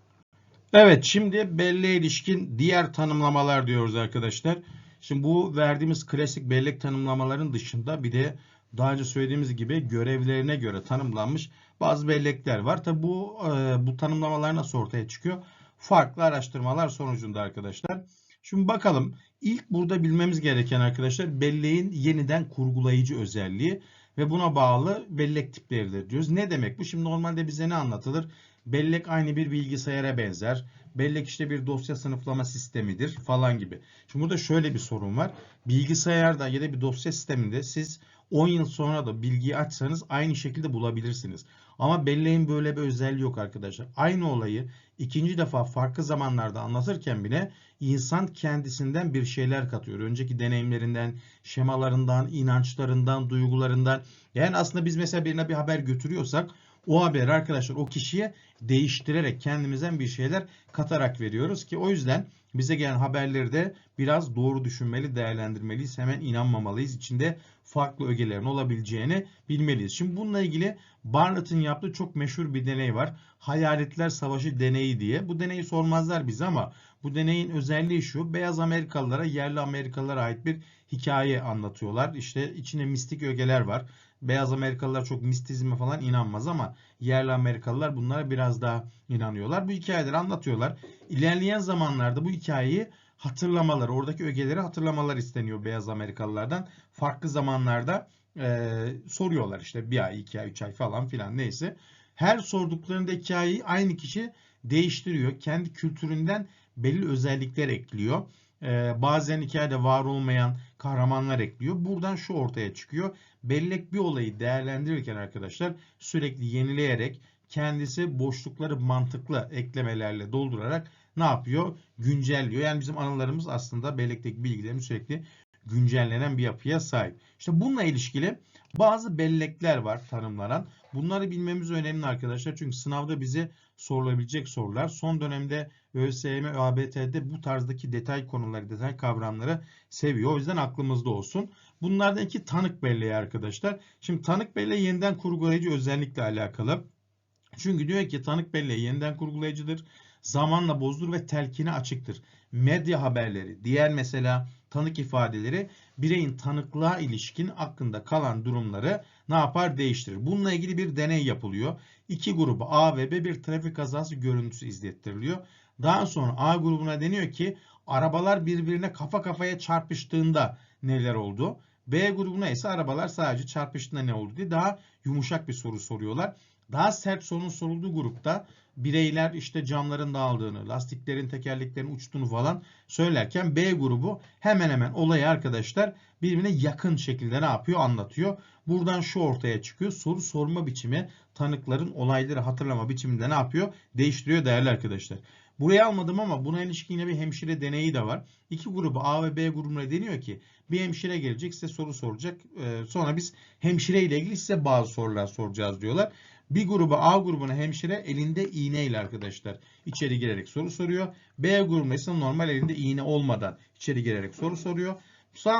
Evet, şimdi belleğe ilişkin diğer tanımlamalar diyoruz arkadaşlar. Şimdi bu verdiğimiz klasik bellek tanımlamaların dışında bir de daha önce söylediğimiz gibi görevlerine göre tanımlanmış bazı bellekler var. Tabi bu tanımlamalar nasıl ortaya çıkıyor? Farklı araştırmalar sonucunda arkadaşlar. Şimdi bakalım, ilk burada bilmemiz gereken arkadaşlar belleğin yeniden kurgulayıcı özelliği ve buna bağlı bellek tipleridir diyoruz. Ne demek bu? Şimdi normalde bize ne anlatılır? Bellek aynı bir bilgisayara benzer. Bellek işte bir dosya sınıflama sistemidir falan gibi. Şimdi burada şöyle bir sorun var. Bilgisayarda ya da bir dosya sisteminde siz 10 yıl sonra da bilgiyi açsanız aynı şekilde bulabilirsiniz. Ama belleğin böyle bir özelliği yok arkadaşlar. Aynı olayı ikinci defa farklı zamanlarda anlatırken bile insan kendisinden bir şeyler katıyor. Önceki deneyimlerinden, şemalarından, inançlarından, duygularından. Yani aslında biz mesela birine bir haber götürüyorsak o haberi arkadaşlar o kişiye değiştirerek kendimizden bir şeyler katarak veriyoruz ki o yüzden bize gelen haberleri de biraz doğru düşünmeli, değerlendirmeliyiz. Hemen inanmamalıyız. İçinde farklı ögelerin olabileceğini bilmeliyiz. Şimdi bununla ilgili Bartlett'ın yaptığı çok meşhur bir deney var. Hayaletler Savaşı deneyi diye. Bu deneyi sormazlar bize ama bu deneyin özelliği şu: beyaz Amerikalılara, yerli Amerikalılara ait bir hikaye anlatıyorlar. İşte içine mistik ögeler var. Beyaz Amerikalılar çok mistizme falan inanmaz ama yerli Amerikalılar bunlara biraz daha inanıyorlar. Bu hikayeleri anlatıyorlar. İlerleyen zamanlarda bu hikayeyi hatırlamaları, oradaki ögeleri hatırlamalar isteniyor beyaz Amerikalılardan. Farklı zamanlarda soruyorlar, işte bir ay, 2 ay, 3 ay falan filan, neyse. Her sorduklarında hikayeyi aynı kişi değiştiriyor. Kendi kültüründen belli özellikler ekliyor. Bazen hikayede var olmayan kahramanlar ekliyor. Buradan şu ortaya çıkıyor: bellek bir olayı değerlendirirken arkadaşlar sürekli yenileyerek, kendisi boşlukları mantıklı eklemelerle doldurarak ne yapıyor? Güncelliyor. Yani bizim anılarımız aslında bellekteki bilgilerin sürekli güncellenen bir yapıya sahip. İşte bununla ilişkili bazı bellekler var tanımlanan. Bunları bilmemiz önemli arkadaşlar. Çünkü sınavda bize sorulabilecek sorular. Son dönemde ÖSYM, ÖABT'de bu tarzdaki detay konuları, detay kavramları seviyor. O yüzden aklımızda olsun. Bunlardan iki tanık belleği arkadaşlar. Şimdi tanık belleği yeniden kurgulayıcı özellikle alakalı. Çünkü diyor ki tanık belleği yeniden kurgulayıcıdır, zamanla bozulur ve telkine açıktır. Medya haberleri, diğer mesela tanık ifadeleri bireyin tanıklığa ilişkin aklında kalan durumları ne yapar? Değiştirir. Bununla ilgili bir deney yapılıyor. İki grubu A ve B bir trafik kazası görüntüsü izlettiriliyor. Daha sonra A grubuna deniyor ki arabalar birbirine kafa kafaya çarpıştığında neler oldu? B grubuna ise arabalar sadece çarpıştığında ne oldu diye daha yumuşak bir soru soruyorlar. Daha sert sorunun sorulduğu grupta bireyler işte camların dağıldığını, lastiklerin, tekerleklerin uçtuğunu falan söylerken B grubu hemen hemen olayı arkadaşlar birbirine yakın şekilde ne yapıyor? Anlatıyor. Buradan şu ortaya çıkıyor: soru sorma biçimi tanıkların olayları hatırlama biçiminde ne yapıyor? Değiştiriyor değerli arkadaşlar. Buraya almadım ama buna ilişkin yine bir hemşire deneyi de var. İki grubu A ve B grubuna deniyor ki bir hemşire gelecek, size soru soracak. Sonra biz hemşire ile ilgili size bazı sorular soracağız diyorlar. Bir gruba, A grubuna hemşire elinde iğneyle arkadaşlar içeri girerek soru soruyor. B grubuna ise normal elinde iğne olmadan içeri girerek soru soruyor.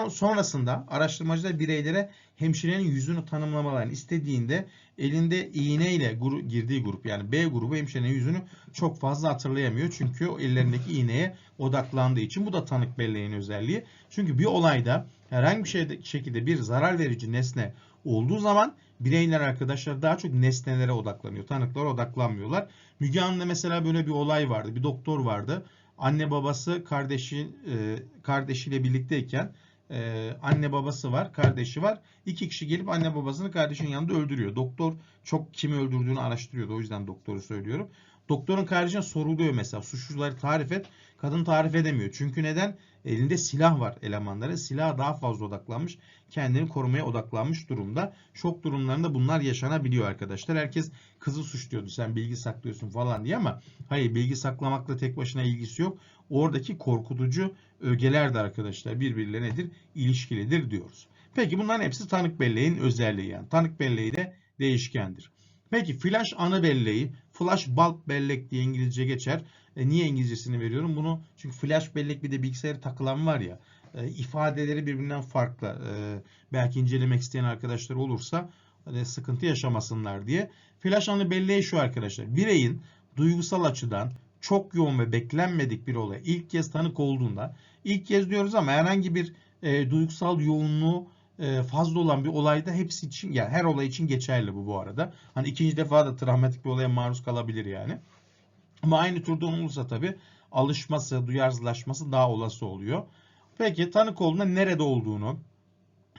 Sonrasında araştırmacılar bireylere hemşirenin yüzünü tanımlamalarını istediğinde elinde iğneyle girdiği grup, yani B grubu, hemşirenin yüzünü çok fazla hatırlayamıyor. Çünkü o ellerindeki iğneye odaklandığı için. Bu da tanık belleğin özelliği. Çünkü bir olayda herhangi bir şekilde bir zarar verici nesne olduğu zaman bireyler arkadaşlar daha çok nesnelere odaklanıyor. Tanıklara odaklanmıyorlar. Müge Anlı'da mesela böyle bir olay vardı. Bir doktor vardı. Anne babası kardeşiyle birlikteyken anne babası var, kardeşi var. İki kişi gelip anne babasını kardeşinin yanında öldürüyor. Doktor çok kimi öldürdüğünü araştırıyordu. O yüzden doktoru söylüyorum. Doktorun kardeşine soruluyor mesela. Suçluları tarif et. Kadın tarif edemiyor. Çünkü neden? Elinde silah var elemanların. Silaha daha fazla odaklanmış. Kendini korumaya odaklanmış durumda. Şok durumlarında bunlar yaşanabiliyor arkadaşlar. Herkes kızı suçluyordu. Sen bilgi saklıyorsun falan diye ama hayır, bilgi saklamakla tek başına ilgisi yok. Oradaki korkutucu ögeler de arkadaşlar birbirleriyle nedir? İlişkilidir diyoruz. Peki bunların hepsi tanık belleğin özelliği yani. Tanık belleği de değişkendir. Peki flash anı belleği, flash bulb bellek diye İngilizce geçer. Niye İngilizcesini veriyorum? Bunu çünkü flash bellek bir de bilgisayara takılan var ya, ifadeleri birbirinden farklı. Belki incelemek isteyen arkadaşlar olursa sıkıntı yaşamasınlar diye. Flash anı belleği şu arkadaşlar. Bireyin duygusal açıdan çok yoğun ve beklenmedik bir olaya ilk kez tanık olduğunda, ilk kez diyoruz ama herhangi bir duygusal yoğunluğu fazla olan bir olayda hepsi için, yani her olay için geçerli bu arada. Hani ikinci defa da travmatik bir olaya maruz kalabilir yani. Ama aynı türde olursa tabii alışması, duyarsızlaşması daha olası oluyor. Peki tanık olduğunda nerede olduğunu,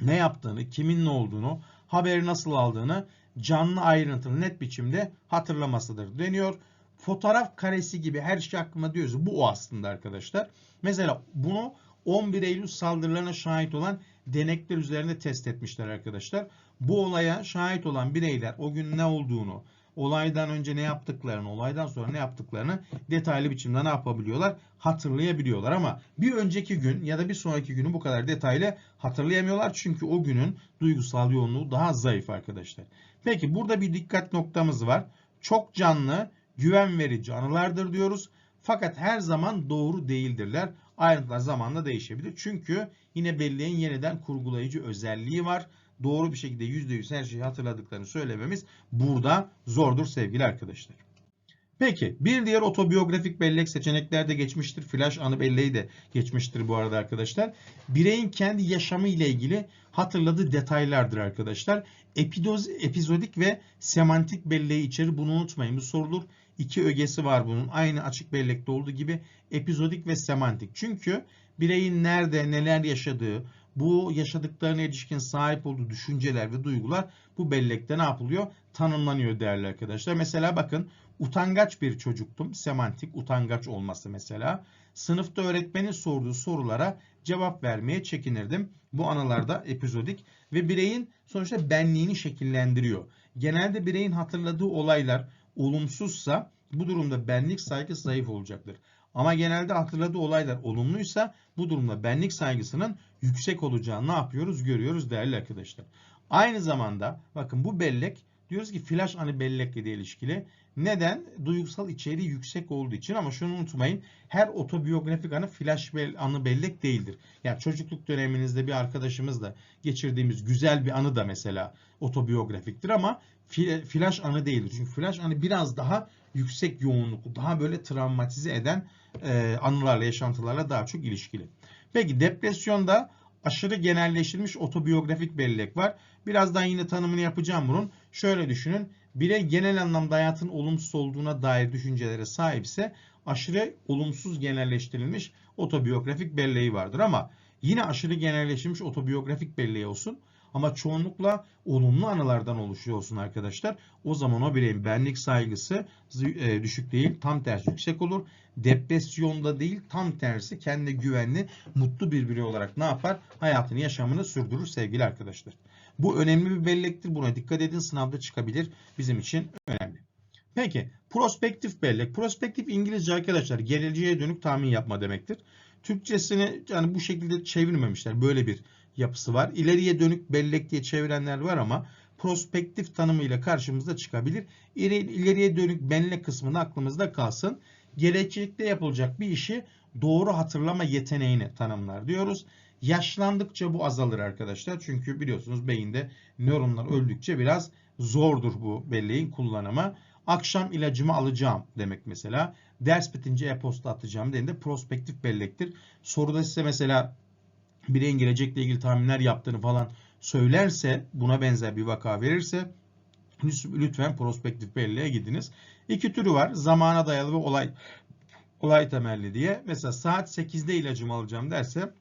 ne yaptığını, kiminle olduğunu, haberi nasıl aldığını canlı ayrıntılı net biçimde hatırlamasıdır deniyor. Fotoğraf karesi gibi her şey hakkında diyoruz. Bu o aslında arkadaşlar. Mesela bunu 11 Eylül saldırılarına şahit olan denekler üzerinde test etmişler arkadaşlar. Bu olaya şahit olan bireyler o gün ne olduğunu, olaydan önce ne yaptıklarını, olaydan sonra ne yaptıklarını detaylı biçimde ne yapabiliyorlar? Hatırlayabiliyorlar ama bir önceki gün ya da bir sonraki günü bu kadar detaylı hatırlayamıyorlar. Çünkü o günün duygusal yoğunluğu daha zayıf arkadaşlar. Peki burada bir dikkat noktamız var. Çok canlı, güven verici anılardır diyoruz. Fakat her zaman doğru değildirler. Ayrıntılar zamanla değişebilir. Çünkü yine belleğin yeniden kurgulayıcı özelliği var. Doğru bir şekilde %100 her şeyi hatırladıklarını söylememiz burada zordur sevgili arkadaşlar. Peki bir diğer otobiyografik bellek seçeneklerde geçmiştir. Flash anı belleği de geçmiştir bu arada arkadaşlar. Bireyin kendi yaşamı ile ilgili hatırladığı detaylardır arkadaşlar. Epizodik ve semantik belleği içerir. Bunu unutmayın. Bu sorulur. İki ögesi var bunun. Aynı açık bellekte olduğu gibi epizodik ve semantik. Çünkü bireyin nerede neler yaşadığı, bu yaşadıklarına ilişkin sahip olduğu düşünceler ve duygular bu bellekte ne yapılıyor? Tanımlanıyor değerli arkadaşlar. Mesela bakın, utangaç bir çocuktum. Semantik utangaç olması mesela. Sınıfta öğretmenin sorduğu sorulara cevap vermeye çekinirdim. Bu anılarda epizodik ve bireyin sonuçta benliğini şekillendiriyor. Genelde bireyin hatırladığı olaylar olumsuzsa bu durumda benlik saygısı zayıf olacaktır. Ama genelde hatırladığı olaylar olumluysa bu durumda benlik saygısının yüksek olacağını ne yapıyoruz? Görüyoruz değerli arkadaşlar. Aynı zamanda bakın bu bellek diyoruz ki flash anı bellekle de ilişkili. Neden? Duygusal içeriği yüksek olduğu için ama şunu unutmayın. Her otobiyografik anı flash anı bellek değildir. Yani çocukluk döneminizde bir arkadaşımızla geçirdiğimiz güzel bir anı da mesela otobiyografiktir ama flash anı değildir. Çünkü flash anı biraz daha yüksek yoğunluklu, daha böyle travmatize eden anılarla, yaşantılarla daha çok ilişkili. Peki depresyonda aşırı genelleştirilmiş otobiyografik bellek var. Birazdan yine tanımını yapacağım bunun. Şöyle düşünün. Birey genel anlamda hayatın olumsuz olduğuna dair düşüncelere sahipse aşırı olumsuz genelleştirilmiş otobiyografik belleği vardır. Ama yine aşırı genelleştirilmiş otobiyografik belleği olsun ama çoğunlukla olumlu anılardan oluşuyor olsun arkadaşlar. O zaman o bireyin benlik saygısı düşük değil, tam tersi yüksek olur. Depresyonda değil, tam tersi kendine güvenli, mutlu bir birey olarak ne yapar? Hayatını, yaşamını sürdürür sevgili arkadaşlar. Bu önemli bir bellektir. Buna dikkat edin. Sınavda çıkabilir. Bizim için önemli. Peki prospektif bellek. Prospektif İngilizce arkadaşlar geleceğe dönük tahmin yapma demektir. Türkçesini yani bu şekilde çevirmemişler. Böyle bir yapısı var. İleriye dönük bellek diye çevirenler var ama prospektif tanımıyla karşımıza çıkabilir. İleriye dönük bellek kısmını aklımızda kalsın. Gelecekte yapılacak bir işi doğru hatırlama yeteneğini tanımlar diyoruz. Yaşlandıkça bu azalır arkadaşlar. Çünkü biliyorsunuz beyinde nöronlar öldükçe biraz zordur bu belleğin kullanımı. Akşam ilacımı alacağım demek mesela. Ders bitince e-posta atacağım dediğinde prospektif bellektir. Soruda size mesela bireyin gelecekle ilgili tahminler yaptığını falan söylerse, buna benzer bir vaka verirse lütfen prospektif belleğe gidiniz. İki türü var. Zamana dayalı ve olay temelli diye. Mesela saat 8'de ilacımı alacağım derse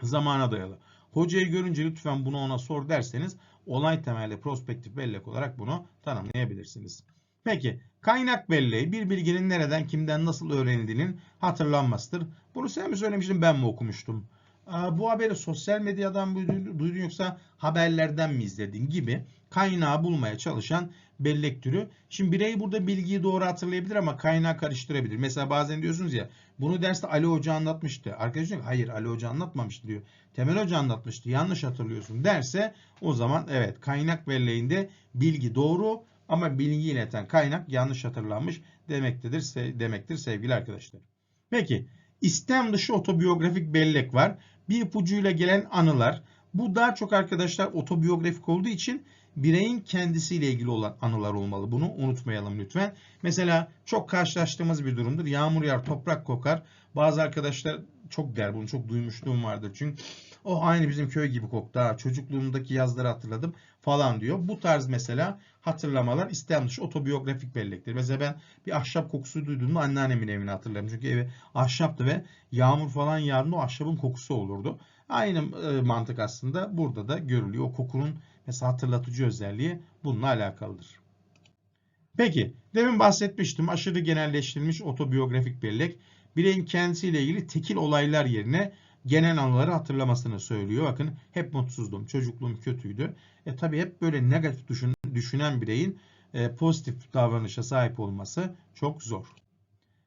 zamana dayalı. Hocayı görünce lütfen bunu ona sor derseniz olay temelli prospektif bellek olarak bunu tanımlayabilirsiniz. Peki kaynak belleği bir bilginin nereden kimden nasıl öğrenildiğinin hatırlanmasıdır. Bunu sen mi söylemiştin ben mi okumuştum? Bu haberi sosyal medyadan mı duydun yoksa haberlerden mi izledin gibi kaynağı bulmaya çalışan bellek türü. Şimdi birey burada bilgiyi doğru hatırlayabilir ama kaynağı karıştırabilir. Mesela bazen diyorsunuz ya bunu derste Ali Hoca anlatmıştı. Arkadaş diyor ki hayır Ali Hoca anlatmamıştı diyor. Temel Hoca anlatmıştı. Yanlış hatırlıyorsun derse o zaman evet kaynak belleğinde bilgi doğru ama bilgi ileten kaynak yanlış hatırlanmış demektir sevgili arkadaşlar. Peki istem dışı otobiyografik bellek var. Bir ipucuyla gelen anılar. Bu daha çok arkadaşlar otobiyografik olduğu için bireyin kendisiyle ilgili olan anılar olmalı. Bunu unutmayalım lütfen. Mesela çok karşılaştığımız bir durumdur. Yağmur yağar, toprak kokar. Bazı arkadaşlar çok der, bunu çok duymuşluğum vardır. Çünkü o aynı bizim köy gibi koktu. Ha, çocukluğumdaki yazları hatırladım falan diyor. Bu tarz mesela hatırlamalar istem dışı otobiyografik bellektir. Mesela ben bir ahşap kokusu duyduğumda anneannemin evini hatırlarım. Çünkü evi ahşaptı ve yağmur falan yağdığında o ahşabın kokusu olurdu. Aynı mantık aslında burada da görülüyor. O kokunun mesela hatırlatıcı özelliği bununla alakalıdır. Peki, demin bahsetmiştim aşırı genelleştirilmiş otobiyografik bellek bireyin kendisiyle ilgili tekil olaylar yerine genel anıları hatırlamasını söylüyor. Bakın hep mutsuzdum, çocukluğum kötüydü. Tabii hep böyle negatif düşünen bireyin pozitif davranışa sahip olması çok zor.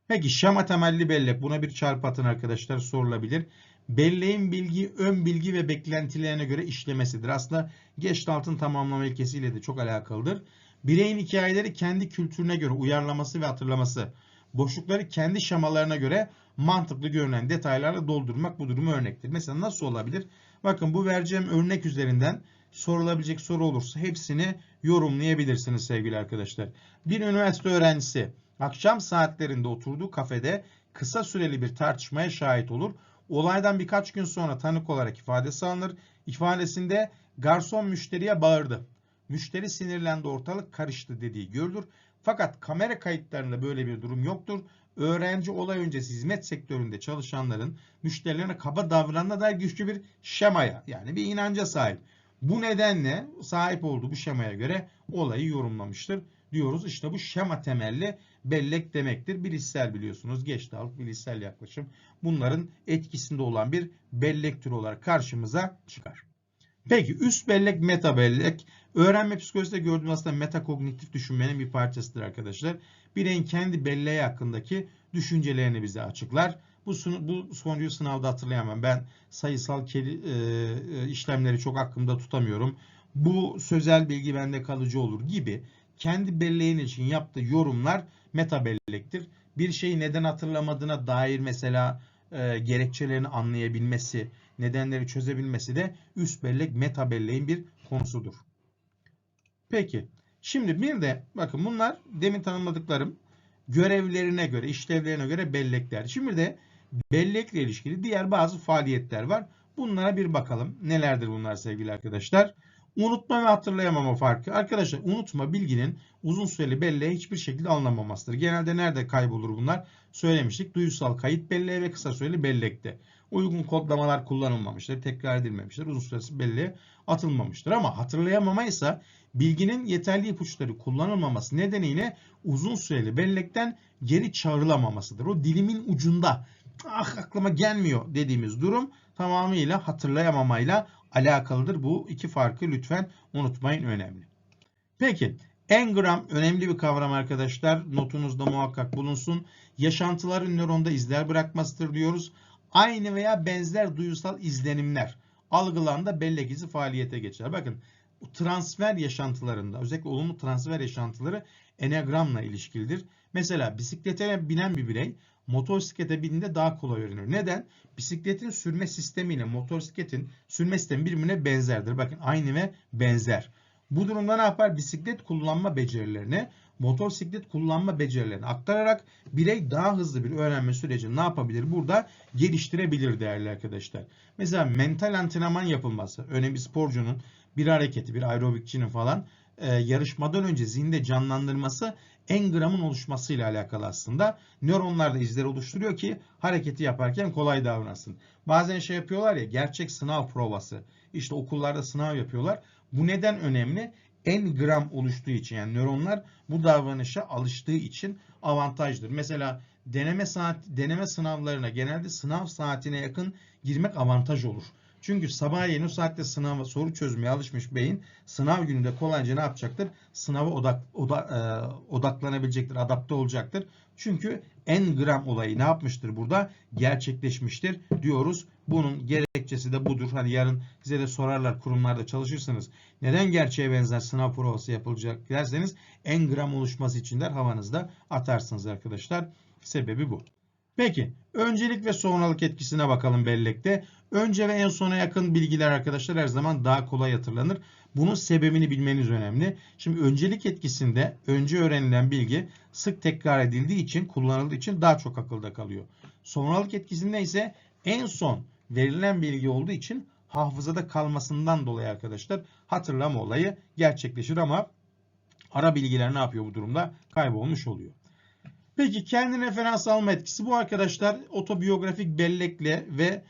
Peki şema temelli bellek buna bir çarpı atın arkadaşlar sorulabilir. Belleğin bilgi, ön bilgi ve beklentilerine göre işlemesidir. Aslında Gestalt'ın tamamlama ilkesiyle de çok alakalıdır. Bireyin hikayeleri kendi kültürüne göre uyarlaması ve hatırlaması. Boşlukları kendi şemalarına göre mantıklı görünen detaylarla doldurmak bu durumu örnektir. Mesela nasıl olabilir? Bakın bu vereceğim örnek üzerinden sorulabilecek soru olursa hepsini yorumlayabilirsiniz sevgili arkadaşlar. Bir üniversite öğrencisi akşam saatlerinde oturduğu kafede kısa süreli bir tartışmaya şahit olur. Olaydan birkaç gün sonra tanık olarak ifadesi alınır. İfadesinde garson müşteriye bağırdı. Müşteri sinirlendi, ortalık karıştı dediği görülür. Fakat kamera kayıtlarında böyle bir durum yoktur. Öğrenci olay öncesi hizmet sektöründe çalışanların müşterilerine kaba davranına dair güçlü bir şemaya yani bir inanca sahip. Bu nedenle sahip olduğu bu şemaya göre olayı yorumlamıştır diyoruz. İşte bu şema temelli bellek demektir. Bilişsel biliyorsunuz. Gestalt, bilişsel yaklaşım. Bunların etkisinde olan bir bellek türü olarak karşımıza çıkar. Peki üst bellek, meta bellek. Öğrenme psikolojisinde gördüğümüz aslında metakognitif düşünmenin bir parçasıdır arkadaşlar. Bireyin kendi belleği hakkındaki düşüncelerini bize açıklar. Bu sonucu sınavda hatırlayamam. Ben sayısal işlemleri çok aklımda tutamıyorum. Bu sözel bilgi bende kalıcı olur gibi kendi belleğin için yaptığı yorumlar meta bellektir. Bir şeyi neden hatırlamadığına dair mesela gerekçelerini anlayabilmesi, nedenleri çözebilmesi de üst bellek meta belleğin bir konusudur. Peki şimdi bir de bakın bunlar demin tanımladıklarım görevlerine göre, işlevlerine göre bellekler. Şimdi de bellekle ilişkili diğer bazı faaliyetler var. Bunlara bir bakalım. Nelerdir bunlar sevgili arkadaşlar? Unutma ve hatırlayamama farkı. Arkadaşlar unutma bilginin uzun süreli belleğe hiçbir şekilde alınamamasıdır. Genelde nerede kaybolur bunlar? Söylemiştik. Duysal kayıt belleğe ve kısa süreli bellekte. Uygun kodlamalar kullanılmamıştır, tekrar edilmemiştir, uzun süresi belleğe atılmamıştır. Ama hatırlayamama ise bilginin yeterli ipuçları kullanılmaması nedeniyle uzun süreli bellekten geri çağrılamamasıdır. O dilimin ucunda aklıma gelmiyor dediğimiz durum tamamıyla hatırlayamamayla alakalıdır. Bu iki farkı lütfen unutmayın, önemli. Peki engram önemli bir kavram arkadaşlar. Notunuzda muhakkak bulunsun. Yaşantıların nöronda izler bırakmasıdır diyoruz. Aynı veya benzer duysal izlenimler algılarında bellek izi faaliyete geçer. Bakın transfer yaşantılarında özellikle olumlu transfer yaşantıları enegramla ilişkilidir. Mesela bisiklete binen bir birey motosiklete bindiğinde daha kolay öğrenir. Neden? Bisikletin sürme sistemiyle motosikletin sürme sistemi birbirine benzerdir. Bakın aynı ve benzer. Bu durumda ne yapar? Bisiklet kullanma becerilerini, motosiklet kullanma becerilerini aktararak birey daha hızlı bir öğrenme sürecini ne yapabilir? Burada geliştirebilir değerli arkadaşlar. Mesela mental antrenman yapılması, örneğin bir sporcunun bir hareketi, bir aerobikçinin falan yarışmadan önce zihinde canlandırması engramın oluşmasıyla alakalı aslında. Nöronlarda izler oluşturuyor ki hareketi yaparken kolay davranasın. Bazen şey yapıyorlar ya, gerçek sınav provası. İşte okullarda sınav yapıyorlar. Bu neden önemli? Engram oluştuğu için, yani nöronlar bu davranışa alıştığı için avantajdır. Mesela deneme sınavlarına genelde sınav saatine yakın girmek avantaj olur. Çünkü sabahleyin o saatte sınava soru çözmeye alışmış beyin sınav gününde kolayca ne yapacaktır? Sınava odaklanabilecektir, adapte olacaktır. Çünkü engram olayı ne yapmıştır burada? Gerçekleşmiştir diyoruz. Bunun gerekçesi de budur. Hani yarın size de sorarlar, kurumlarda çalışırsanız neden gerçeğe benzer sınav provası yapılacak derseniz engram oluşması için der, havanızda atarsınız arkadaşlar. Sebebi bu. Peki, öncelik ve sonralık etkisine bakalım bellekte. Önce ve en sona yakın bilgiler arkadaşlar her zaman daha kolay hatırlanır. Bunun sebebini bilmeniz önemli. Şimdi öncelik etkisinde önce öğrenilen bilgi sık tekrar edildiği için, kullanıldığı için daha çok akılda kalıyor. Sonralık etkisinde ise en son verilen bilgi olduğu için hafızada kalmasından dolayı arkadaşlar hatırlama olayı gerçekleşir ama ara bilgiler ne yapıyor bu durumda? Kaybolmuş oluyor. Peki kendi referans alma etkisi, bu arkadaşlar otobiyografik bellekle ve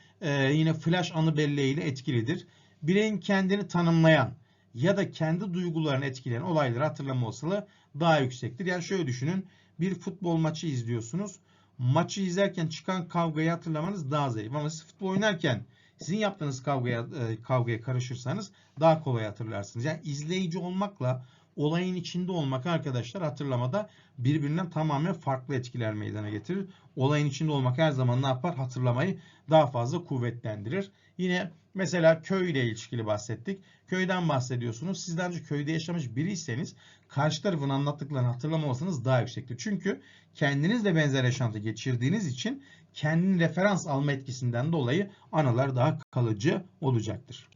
yine flash anı belleğiyle etkilidir. Bireyin kendini tanımlayan ya da kendi duygularını etkileyen olayları hatırlama olasılığı daha yüksektir. Yani şöyle düşünün, bir futbol maçı izliyorsunuz. Maçı izlerken çıkan kavgayı hatırlamanız daha zayıf ama siz futbol oynarken sizin yaptığınız kavgaya karışırsanız daha kolay hatırlarsınız. Yani izleyici olmakla olayın içinde olmak arkadaşlar hatırlamada birbirinden tamamen farklı etkiler meydana getirir. Olayın içinde olmak her zaman ne yapar? Hatırlamayı daha fazla kuvvetlendirir. Yine mesela köyle ilişkili bahsettik. Köyden bahsediyorsunuz. Siz daha önce köyde yaşamış biriyseniz karşı tarafın anlattıklarını hatırlama olasılığınız daha yüksektir. Çünkü kendinizle benzer yaşantı geçirdiğiniz için kendini referans alma etkisinden dolayı anılar daha kalıcı olacaktır.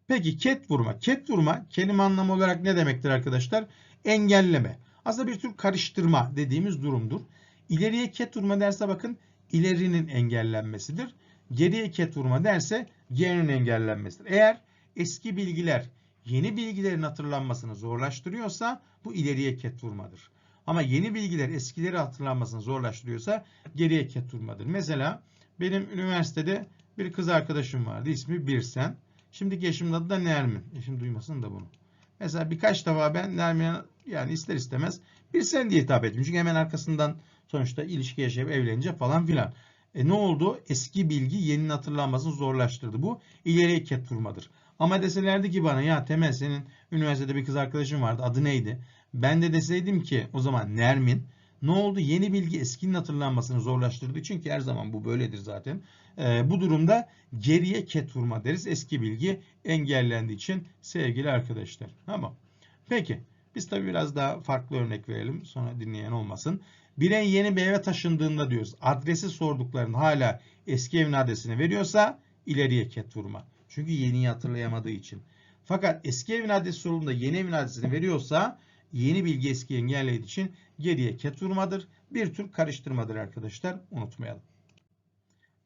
Peki ket vurma. Ket vurma kelime anlamı olarak ne demektir arkadaşlar? Engelleme. Aslında bir tür karıştırma dediğimiz durumdur. İleriye ket vurma derse bakın ilerinin engellenmesidir. Geriye ket vurma derse gerinin engellenmesidir. Eğer eski bilgiler yeni bilgilerin hatırlanmasını zorlaştırıyorsa bu ileriye ket vurmadır. Ama yeni bilgiler eskileri hatırlanmasını zorlaştırıyorsa geriye ket vurmadır. Mesela benim üniversitede bir kız arkadaşım vardı. İsmi Birsen. Şimdiki eşimin adı da Nermin. Eşim duymasın da bunu. Mesela birkaç defa ben Nermin'e yani ister istemez Birsen diye hitap ettim. Çünkü hemen arkasından sonuçta ilişki yaşayıp evlenince falan filan. Ne oldu? Eski bilgi yeninin hatırlanmasını zorlaştırdı. Bu ileriye ket vurmadır. Ama deselerdi ki bana ya Temel senin üniversitede bir kız arkadaşın vardı. Adı neydi? Ben de deseydim ki o zaman Nermin. Ne oldu? Yeni bilgi eskinin hatırlanmasını zorlaştırdığı için ki her zaman bu böyledir zaten. Bu durumda geriye ket vurma deriz. Eski bilgi engellendiği için sevgili arkadaşlar. Tamam. Peki. Biz tabii biraz daha farklı örnek verelim. Sonra dinleyen olmasın. Birey yeni bir eve taşındığında diyoruz. Adresi sorduklarında hala eski evin adresini veriyorsa ileriye ket vurma. Çünkü yeniyi hatırlayamadığı için. Fakat eski evin adresi sorulduğunda yeni evin adresini veriyorsa yeni bilgi eskiyi engellediği için geriye ket vurmadır. Bir tür karıştırmadır arkadaşlar. Unutmayalım.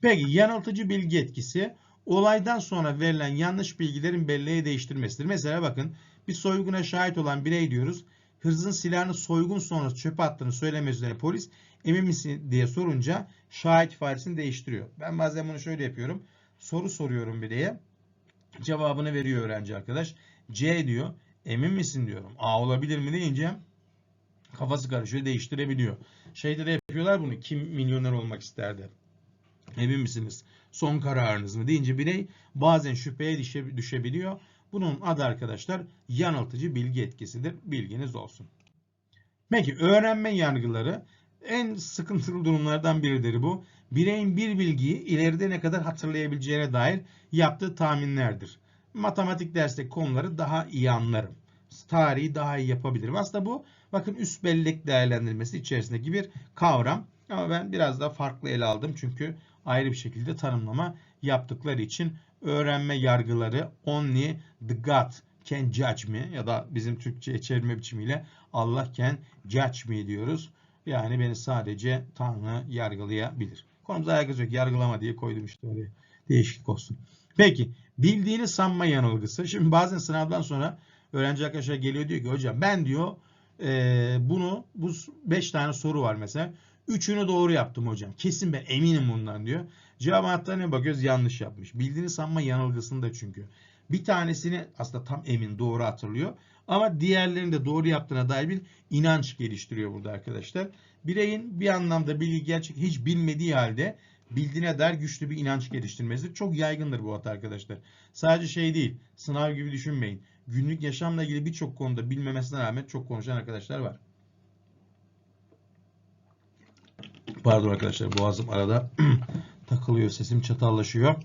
Peki yanıltıcı bilgi etkisi olaydan sonra verilen yanlış bilgilerin belleği değiştirmesidir. Mesela bakın bir soyguna şahit olan birey diyoruz. Hırsızın silahını soygun sonrası çöpe attığını söylemesi üzerine polis emin misin diye sorunca şahit ifadesini değiştiriyor. Ben bazen bunu şöyle yapıyorum. Soru soruyorum bireye. Cevabını veriyor öğrenci arkadaş. C diyor. Emin misin diyorum. A olabilir mi deyince kafası karışıyor, değiştirebiliyor. Şeyde de yapıyorlar bunu. Kim milyoner olmak isterdi? Emin misiniz? Son kararınız mı deyince birey bazen şüpheye düşebiliyor. Bunun adı arkadaşlar yanıltıcı bilgi etkisidir. Bilginiz olsun. Peki öğrenme yargıları en sıkıntılı durumlardan biridir bu. Bireyin bir bilgiyi ileride ne kadar hatırlayabileceğine dair yaptığı tahminlerdir. Matematik dersteki konuları daha iyi anlarım. Tarihi daha iyi yapabilirim. Aslında bu bakın üst bellek değerlendirmesi içerisindeki bir kavram. Ama ben biraz daha farklı ele aldım. Çünkü ayrı bir şekilde tanımlama yaptıkları için öğrenme yargıları only the gut can judge me ya da bizim Türkçe'ye çevirme biçimiyle Allah can judge me diyoruz. Yani beni sadece Tanrı yargılayabilir. Konumuza alakası yok. Yargılama diye koydum işte oraya. Değişiklik olsun. Peki bildiğini sanma yanılgısı. Şimdi bazen sınavdan sonra öğrenci arkadaşlar geliyor diyor ki hocam ben diyor bu 5 tane soru var mesela. 3'ünü doğru yaptım hocam. Kesin ben eminim bundan diyor. Cevap anahtarına bakıyoruz yanlış yapmış. Bildiğini sanma yanılgısında çünkü. Bir tanesini aslında tam emin doğru hatırlıyor. Ama diğerlerini de doğru yaptığına dair bir inanç geliştiriyor burada arkadaşlar. Bireyin bir anlamda bilgi gerçek hiç bilmediği halde bildiğine dair güçlü bir inanç geliştirmesi çok yaygındır bu hata arkadaşlar. Sadece şey değil, sınav gibi düşünmeyin. Günlük yaşamla ilgili birçok konuda bilmemesine rağmen çok konuşan arkadaşlar var. Pardon arkadaşlar boğazım arada takılıyor, sesim çatallaşıyor.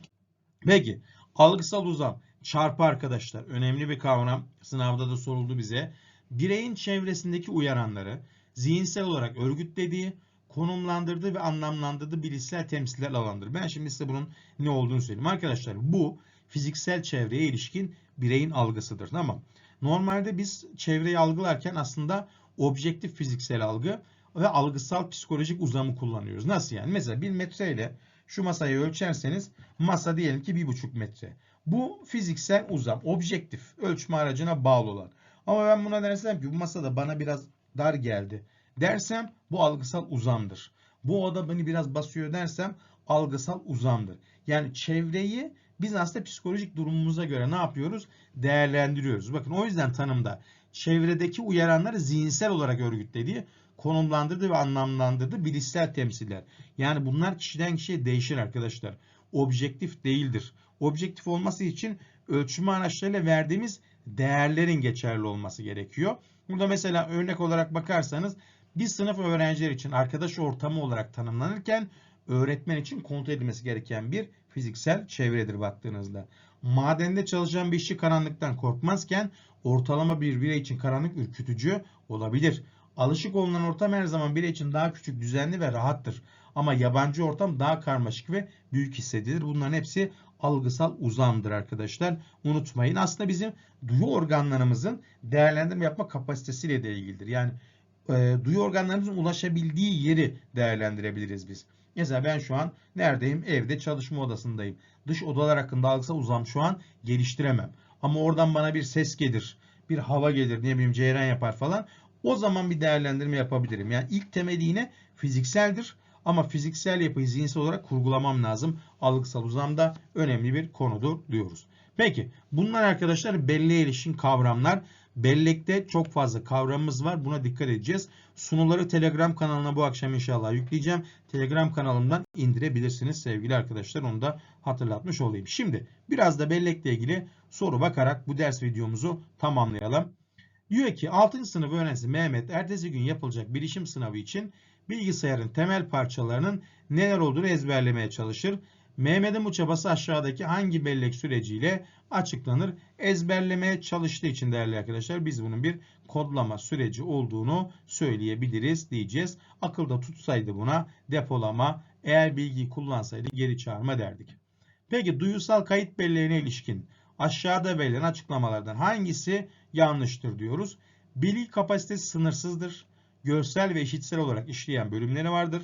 Peki algısal uzam çarpı arkadaşlar önemli bir kavram, sınavda da soruldu bize. Bireyin çevresindeki uyaranları zihinsel olarak örgütlediği, konumlandırdığı ve anlamlandırdığı bilişsel temsiller alandır. Ben şimdi size bunun ne olduğunu söyleyeyim. Arkadaşlar bu fiziksel çevreye ilişkin bireyin algısıdır. Tamam. Normalde biz çevreyi algılarken aslında objektif fiziksel algı ve algısal psikolojik uzamı kullanıyoruz. Nasıl yani? Mesela 1 metre ile şu masayı ölçerseniz masa diyelim ki 1,5 metre. Bu fiziksel uzam, objektif ölçme aracına bağlı olan. Ama ben buna dersem ki bu masada bana biraz dar geldi dersem bu algısal uzamdır. Bu oda beni biraz basıyor dersem algısal uzamdır. Yani çevreyi biz aslında psikolojik durumumuza göre ne yapıyoruz? Değerlendiriyoruz. Bakın o yüzden tanımda çevredeki uyaranları zihinsel olarak örgütlediği, konumlandırdığı ve anlamlandırdığı bilişsel temsiller. Yani bunlar kişiden kişiye değişir arkadaşlar. Objektif değildir. Objektif olması için ölçme araçlarıyla verdiğimiz değerlerin geçerli olması gerekiyor. Burada mesela örnek olarak bakarsanız bir sınıf öğrenciler için arkadaş ortamı olarak tanımlanırken öğretmen için kontrol edilmesi gereken bir fiziksel çevredir baktığınızda. Madende çalışan bir işçi karanlıktan korkmazken ortalama bir birey için karanlık ürkütücü olabilir. Alışık olunan ortam her zaman birey için daha küçük, düzenli ve rahattır. Ama yabancı ortam daha karmaşık ve büyük hissedilir. Bunların hepsi algısal uzamdır arkadaşlar. Unutmayın. Aslında bizim duyu organlarımızın değerlendirme yapma kapasitesiyle de ilgilidir. Yani duyu organlarımızın ulaşabildiği yeri değerlendirebiliriz biz. Mesela ben şu an neredeyim? Evde, çalışma odasındayım. Dış odalar hakkında algısal uzam şu an geliştiremem. Ama oradan bana bir ses gelir, bir hava gelir, ne bileyim ceyran yapar falan. O zaman bir değerlendirme yapabilirim. Yani ilk temeli yine fizikseldir. Ama fiziksel yapıyı zihinsel olarak kurgulamam lazım. Algısal uzam da önemli bir konudur diyoruz. Peki bunlar arkadaşlar belleğe ilişkin kavramlar. Bellekte çok fazla kavramımız var. Buna dikkat edeceğiz. Sunuları Telegram kanalına bu akşam inşallah yükleyeceğim. Telegram kanalımdan indirebilirsiniz sevgili arkadaşlar. Onu da hatırlatmış olayım. Şimdi biraz da bellekle ilgili soru bakarak bu ders videomuzu tamamlayalım. Diyor ki 6. sınıf öğrencisi Mehmet ertesi gün yapılacak bilişim sınavı için bilgisayarın temel parçalarının neler olduğunu ezberlemeye çalışır. Mehmet'in bu çabası aşağıdaki hangi bellek süreciyle açıklanır? Ezberlemeye çalıştığı için değerli arkadaşlar biz bunun bir kodlama süreci olduğunu söyleyebiliriz diyeceğiz. Akılda tutsaydı buna depolama, eğer bilgiyi kullansaydı geri çağırma derdik. Peki duyusal kayıt belleğine ilişkin aşağıda verilen açıklamalardan hangisi yanlıştır diyoruz. Bilgi kapasitesi sınırsızdır. Görsel ve işitsel olarak işleyen bölümleri vardır.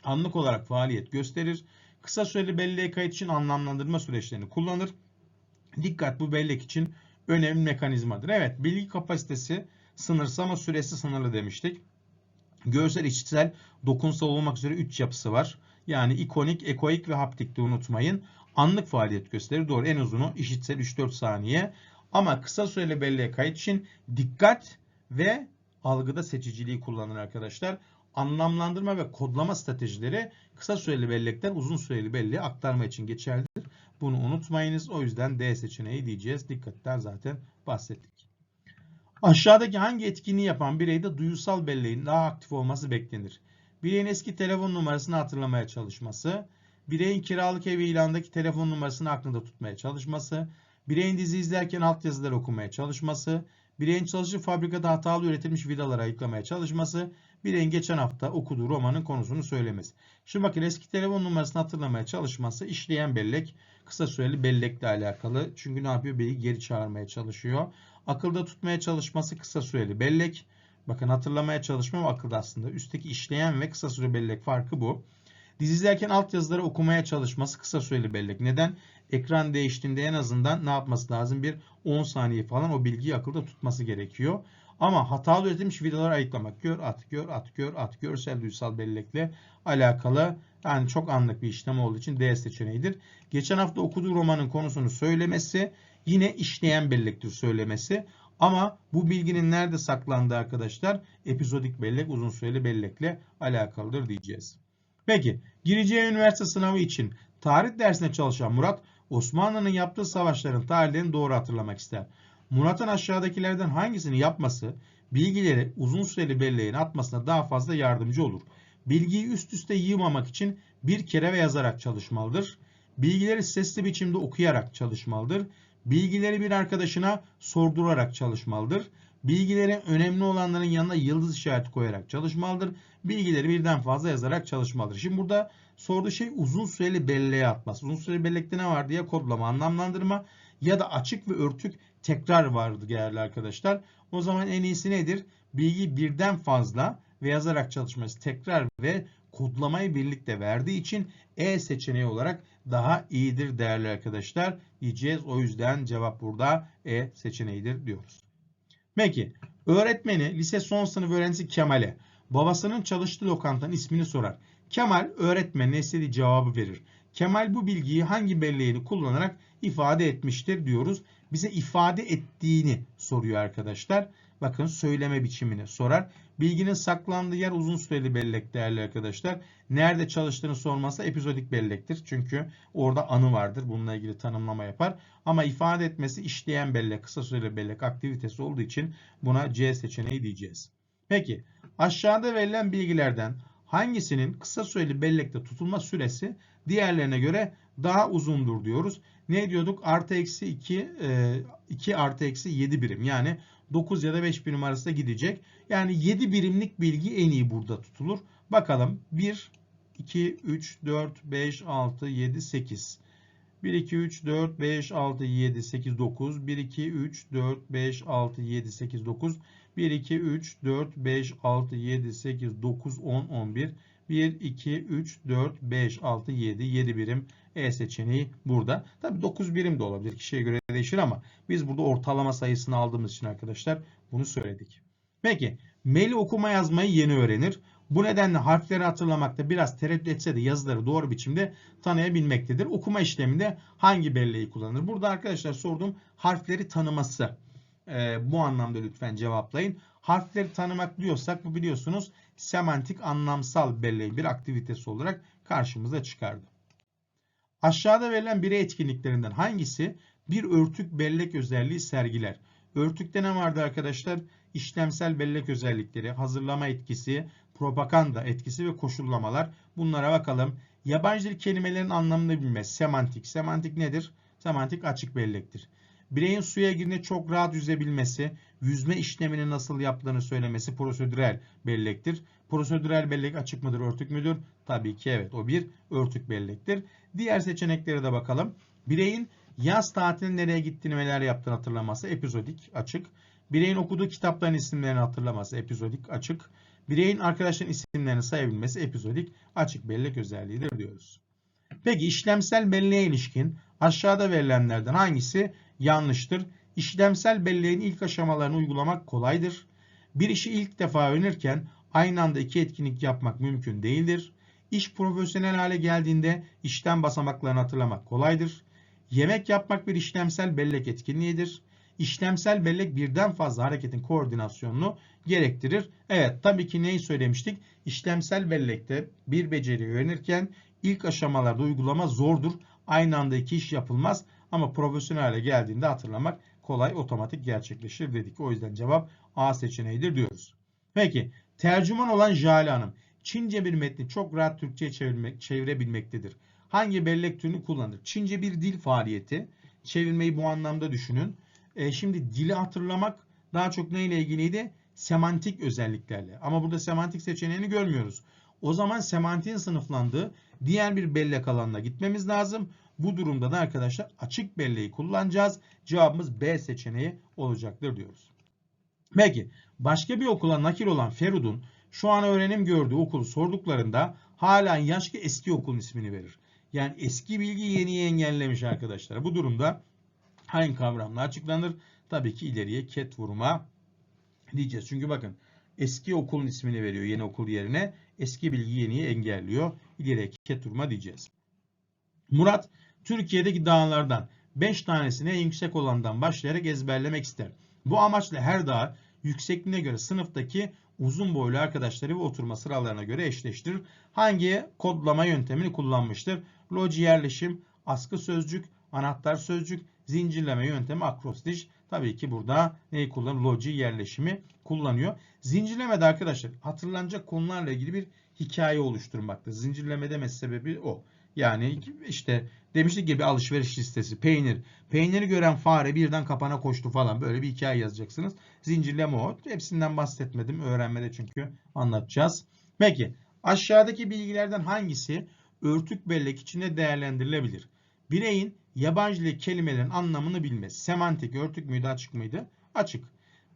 Anlık olarak faaliyet gösterir. Kısa süreli belleğe kayıt için anlamlandırma süreçlerini kullanır. Dikkat, bu bellek için önemli mekanizmadır. Evet, bilgi kapasitesi sınırsız ama süresi sınırlı demiştik. Görsel, işitsel, dokunsal olmak üzere 3 yapısı var. Yani ikonik, ekoik ve haptik de unutmayın. Anlık faaliyet gösterir. Doğru, en uzunu işitsel 3-4 saniye. Ama kısa süreli belleğe kayıt için dikkat ve algıda seçiciliği kullanır arkadaşlar. Anlamlandırma ve kodlama stratejileri kısa süreli bellekten uzun süreli belleğe aktarma için geçerlidir. Bunu unutmayınız. O yüzden D seçeneği diyeceğiz. Dikkatten zaten bahsettik. Aşağıdaki hangi etkinliği yapan bireyde duyusal belleğin daha aktif olması beklenir? Bireyin eski telefon numarasını hatırlamaya çalışması, bireyin kiralık ev ilanındaki telefon numarasını aklında tutmaya çalışması, bireyin dizi izlerken altyazıları okumaya çalışması, Bireyin çalıştığı fabrikada hatalı üretilmiş vidaları ayıklamaya çalışması. Bireyin geçen hafta okuduğu romanın konusunu söylemesi. Şimdi bakın eski telefon numarasını hatırlamaya çalışması işleyen bellek, kısa süreli bellekle alakalı. Çünkü ne yapıyor? Bilgi geri çağırmaya çalışıyor. Akılda tutmaya çalışması kısa süreli bellek. Bakın hatırlamaya çalışma ve akılda aslında. Üstteki işleyen ve kısa süreli bellek farkı bu. Dizi izlerken altyazıları okumaya çalışması kısa süreli bellek. Neden? Ekran değiştiğinde en azından ne yapması lazım? Bir 10 saniye falan o bilgiyi akılda tutması gerekiyor. Ama hatalı üretilmiş vidaları ayıklamak. Gör, at, gör, at, gör, at. Görsel duysal bellekle alakalı. Yani çok anlık bir işlem olduğu için D seçeneğidir. Geçen hafta okuduğu romanın konusunu söylemesi yine işleyen bellektir söylemesi. Ama bu bilginin nerede saklandığı arkadaşlar? Epizodik bellek, uzun süreli bellekle alakalıdır diyeceğiz. Peki, gireceği üniversite sınavı için tarih dersine çalışan Murat, Osmanlı'nın yaptığı savaşların tarihlerini doğru hatırlamak ister. Murat'ın aşağıdakilerden hangisini yapması, bilgileri uzun süreli belleğine atmasına daha fazla yardımcı olur. Bilgiyi üst üste yığmamak için bir kere ve yazarak çalışmalıdır. Bilgileri sesli biçimde okuyarak çalışmalıdır. Bilgileri bir arkadaşına sordurarak çalışmalıdır. Bilgileri önemli olanların yanına yıldız işareti koyarak çalışmalıdır. Bilgileri birden fazla yazarak çalışmalıdır. Şimdi burada sorduğu şey uzun süreli belleğe atması. Uzun süreli bellekte ne var diye kodlama, anlamlandırma ya da açık ve örtük tekrar vardı değerli arkadaşlar. O zaman en iyisi nedir? Bilgiyi birden fazla ve yazarak çalışması, tekrar ve kodlamayı birlikte verdiği için E seçeneği olarak daha iyidir değerli arkadaşlar diyeceğiz. O yüzden cevap burada E seçeneğidir diyoruz. Peki, öğretmeni lise son sınıf öğrencisi Kemal'e babasının çalıştığı lokantanın ismini sorar. Kemal öğretmenine istediği cevabı verir. Kemal bu bilgiyi hangi belleğini kullanarak ifade etmiştir diyoruz. Bize ifade ettiğini soruyor arkadaşlar. Bakın söyleme biçimini sorar. Bilginin saklandığı yer uzun süreli bellek değerli arkadaşlar. Nerede çalıştığını sormazsa epizodik bellektir. Çünkü orada anı vardır. Bununla ilgili tanımlama yapar. Ama ifade etmesi işleyen bellek, kısa süreli bellek aktivitesi olduğu için buna C seçeneği diyeceğiz. Peki aşağıda verilen bilgilerden hangisinin kısa süreli bellekte tutulma süresi diğerlerine göre daha uzundur diyoruz. Ne diyorduk? Artı eksi 2 artı eksi 7 birim. Yani 9 ya da 5 birim arasında gidecek. Yani 7 birimlik bilgi en iyi burada tutulur. Bakalım 1, 2, 3, 4, 5, 6, 7, 8. 1, 2, 3, 4, 5, 6, 7, 8, 9. 1, 2, 3, 4, 5, 6, 7, 8, 9. 1, 2, 3, 4, 5, 6, 7, 8, 9, 10, 11. 1, 2, 3, 4, 5, 6, 7. 7 birim E seçeneği burada. Tabi 9 birim de olabilir. Kişiye göre değişir ama biz burada ortalama sayısını aldığımız için arkadaşlar bunu söyledik. Peki Melih okuma yazmayı yeni öğrenir. Bu nedenle harfleri hatırlamakta biraz tereddüt etse de yazıları doğru biçimde tanıyabilmektedir. Okuma işleminde hangi belleği kullanır? Burada arkadaşlar sorduğum harfleri tanıması. Bu anlamda lütfen cevaplayın. Harfleri tanımak diyorsak bu biliyorsunuz semantik anlamsal belleğin bir aktivitesi olarak karşımıza çıkardı. Aşağıda verilen birey etkinliklerinden hangisi bir örtük bellek özelliği sergiler? Örtükte ne vardı arkadaşlar? İşlemsel bellek özellikleri, hazırlama etkisi, propaganda etkisi ve koşullamalar. Bunlara bakalım. Yabancı dil kelimelerin anlamını bilme. Semantik. Semantik nedir? Semantik açık bellektir. Bireyin suya girdiğinde çok rahat yüzebilmesi, yüzme işlemini nasıl yaptığını söylemesi prosedürel bellektir. Prosedürel bellek açık mıdır, örtük müdür? Tabii ki evet, o bir örtük bellektir. Diğer seçeneklere de bakalım. Bireyin yaz tatilinde nereye gittiğini ve neler yaptığını hatırlaması epizodik, açık. Bireyin okuduğu kitapların isimlerini hatırlaması epizodik, açık. Bireyin arkadaşların isimlerini sayabilmesi epizodik, açık bellek özelliğidir diyoruz. Peki işlemsel belleğe ilişkin aşağıda verilenlerden hangisi yanlıştır? İşlemsel belleğin ilk aşamalarını uygulamak kolaydır. Bir işi ilk defa öğrenirken aynı anda iki etkinlik yapmak mümkün değildir. İş profesyonel hale geldiğinde işlem basamaklarını hatırlamak kolaydır. Yemek yapmak bir işlemsel bellek etkinliğidir. İşlemsel bellek birden fazla hareketin koordinasyonunu gerektirir. Evet, tabii ki neyi söylemiştik? İşlemsel bellekte bir beceriyi öğrenirken ilk aşamalarda uygulama zordur. Aynı anda iki iş yapılmaz ama profesyonel hale geldiğinde hatırlamak kolay, otomatik gerçekleşir dedik. O yüzden cevap A seçeneğidir diyoruz. Peki tercüman olan Jale Hanım Çince bir metni çok rahat Türkçe'ye çevirebilmektedir. Hangi bellek türünü kullanır? Çince bir dil faaliyeti. Çevirmeyi bu anlamda düşünün. Şimdi dili hatırlamak daha çok neyle ilgiliydi? Semantik özelliklerle. Ama burada semantik seçeneğini görmüyoruz. O zaman semantiğin sınıflandığı diğer bir bellek alanına gitmemiz lazım. Bu durumda da arkadaşlar açık belleği kullanacağız. Cevabımız B seçeneği olacaktır diyoruz. Peki başka bir okula nakil olan Ferud'un şu an öğrenim gördüğü okulu sorduklarında hala yaşlı eski okulun ismini verir. Yani eski bilgi yeniyi engellemiş arkadaşlar. Bu durumda hangi kavramla açıklanır? Tabii ki ileriye ket vurma diyeceğiz. Çünkü bakın eski okulun ismini veriyor yeni okul yerine. Eski bilgi yeniyi engelliyor. İleriye ket vurma diyeceğiz. Murat Türkiye'deki dağlardan 5 tanesini en yüksek olandan başlayarak ezberlemek ister. Bu amaçla her dağı yüksekliğine göre sınıftaki uzun boylu arkadaşları ve oturma sıralarına göre eşleştirir. Hangi kodlama yöntemini kullanmıştır? Loji yerleşim, askı sözcük, anahtar sözcük, zincirleme yöntemi, akrostiş. Tabii ki burada neyi kullanıyor? Loji yerleşimi kullanıyor. Zincirlemede arkadaşlar hatırlanacak konularla ilgili bir hikaye oluşturmakta. Zincirleme demesi sebebi o. Yani işte demiştik gibi alışveriş listesi, peynir. Peyniri gören fare birden kapana koştu falan. Böyle bir hikaye yazacaksınız. Zincirleme o. Hepsinden bahsetmedim. Öğrenmede çünkü anlatacağız. Peki aşağıdaki bilgilerden hangisi örtük bellek içinde değerlendirilebilir? Bireyin yabancı dil kelimelerin anlamını bilmesi. Semantik örtük müydü, açık mıydı? Açık.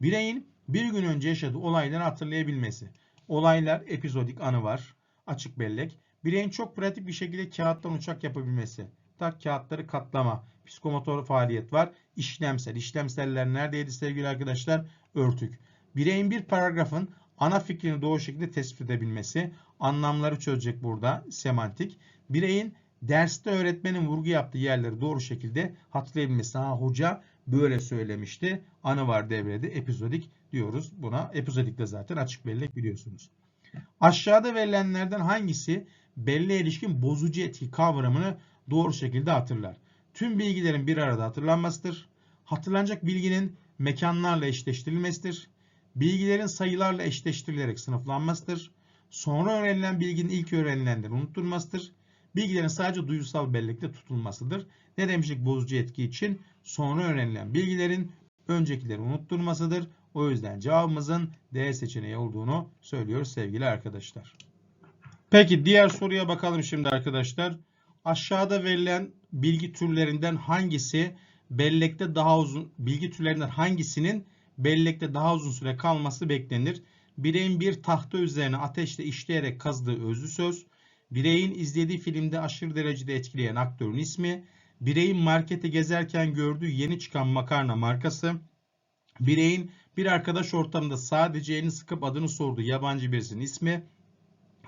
Bireyin bir gün önce yaşadığı olayları hatırlayabilmesi. Olaylar, epizodik anı var. Açık bellek. Bireyin çok pratik bir şekilde kağıttan uçak yapabilmesi. Tak kağıtları katlama. Psikomotor faaliyet var. İşlemsel. İşlemseller neredeydi sevgili arkadaşlar? Örtük. Bireyin bir paragrafın ana fikrini doğru şekilde tespit edebilmesi. Anlamları çözecek burada. Semantik. Bireyin derste öğretmenin vurgu yaptığı yerleri doğru şekilde hatırlayabilmesi. Ha, hoca böyle söylemişti. Anı var devrede. Epizodik diyoruz buna. Epizodik de zaten açık bellek biliyorsunuz. Aşağıda verilenlerden hangisi belleğe ilişkin bozucu etki kavramını doğru şekilde hatırlar? Tüm bilgilerin bir arada hatırlanmasıdır. Hatırlanacak bilginin mekanlarla eşleştirilmesidir. Bilgilerin sayılarla eşleştirilerek sınıflanmasıdır. Sonra öğrenilen bilginin ilk öğrenilenden unutturmasıdır. Bilgilerin sadece duysal bellekte tutulmasıdır. Ne demiştik bozucu etki için? Sonra öğrenilen bilgilerin öncekileri unutturmasıdır. O yüzden cevabımızın D seçeneği olduğunu söylüyoruz sevgili arkadaşlar. Peki diğer soruya bakalım şimdi arkadaşlar. Aşağıda verilen bilgi türlerinden hangisi bellekte daha uzun hangisinin bellekte daha uzun süre kalması beklenir? Bireyin bir tahta üzerine ateşle işleyerek kazdığı özlü söz, bireyin izlediği filmde aşırı derecede etkileyen aktörün ismi, bireyin markete gezerken gördüğü yeni çıkan makarna markası, bireyin bir arkadaş ortamında sadece elini sıkıp adını sorduğu yabancı birisinin ismi,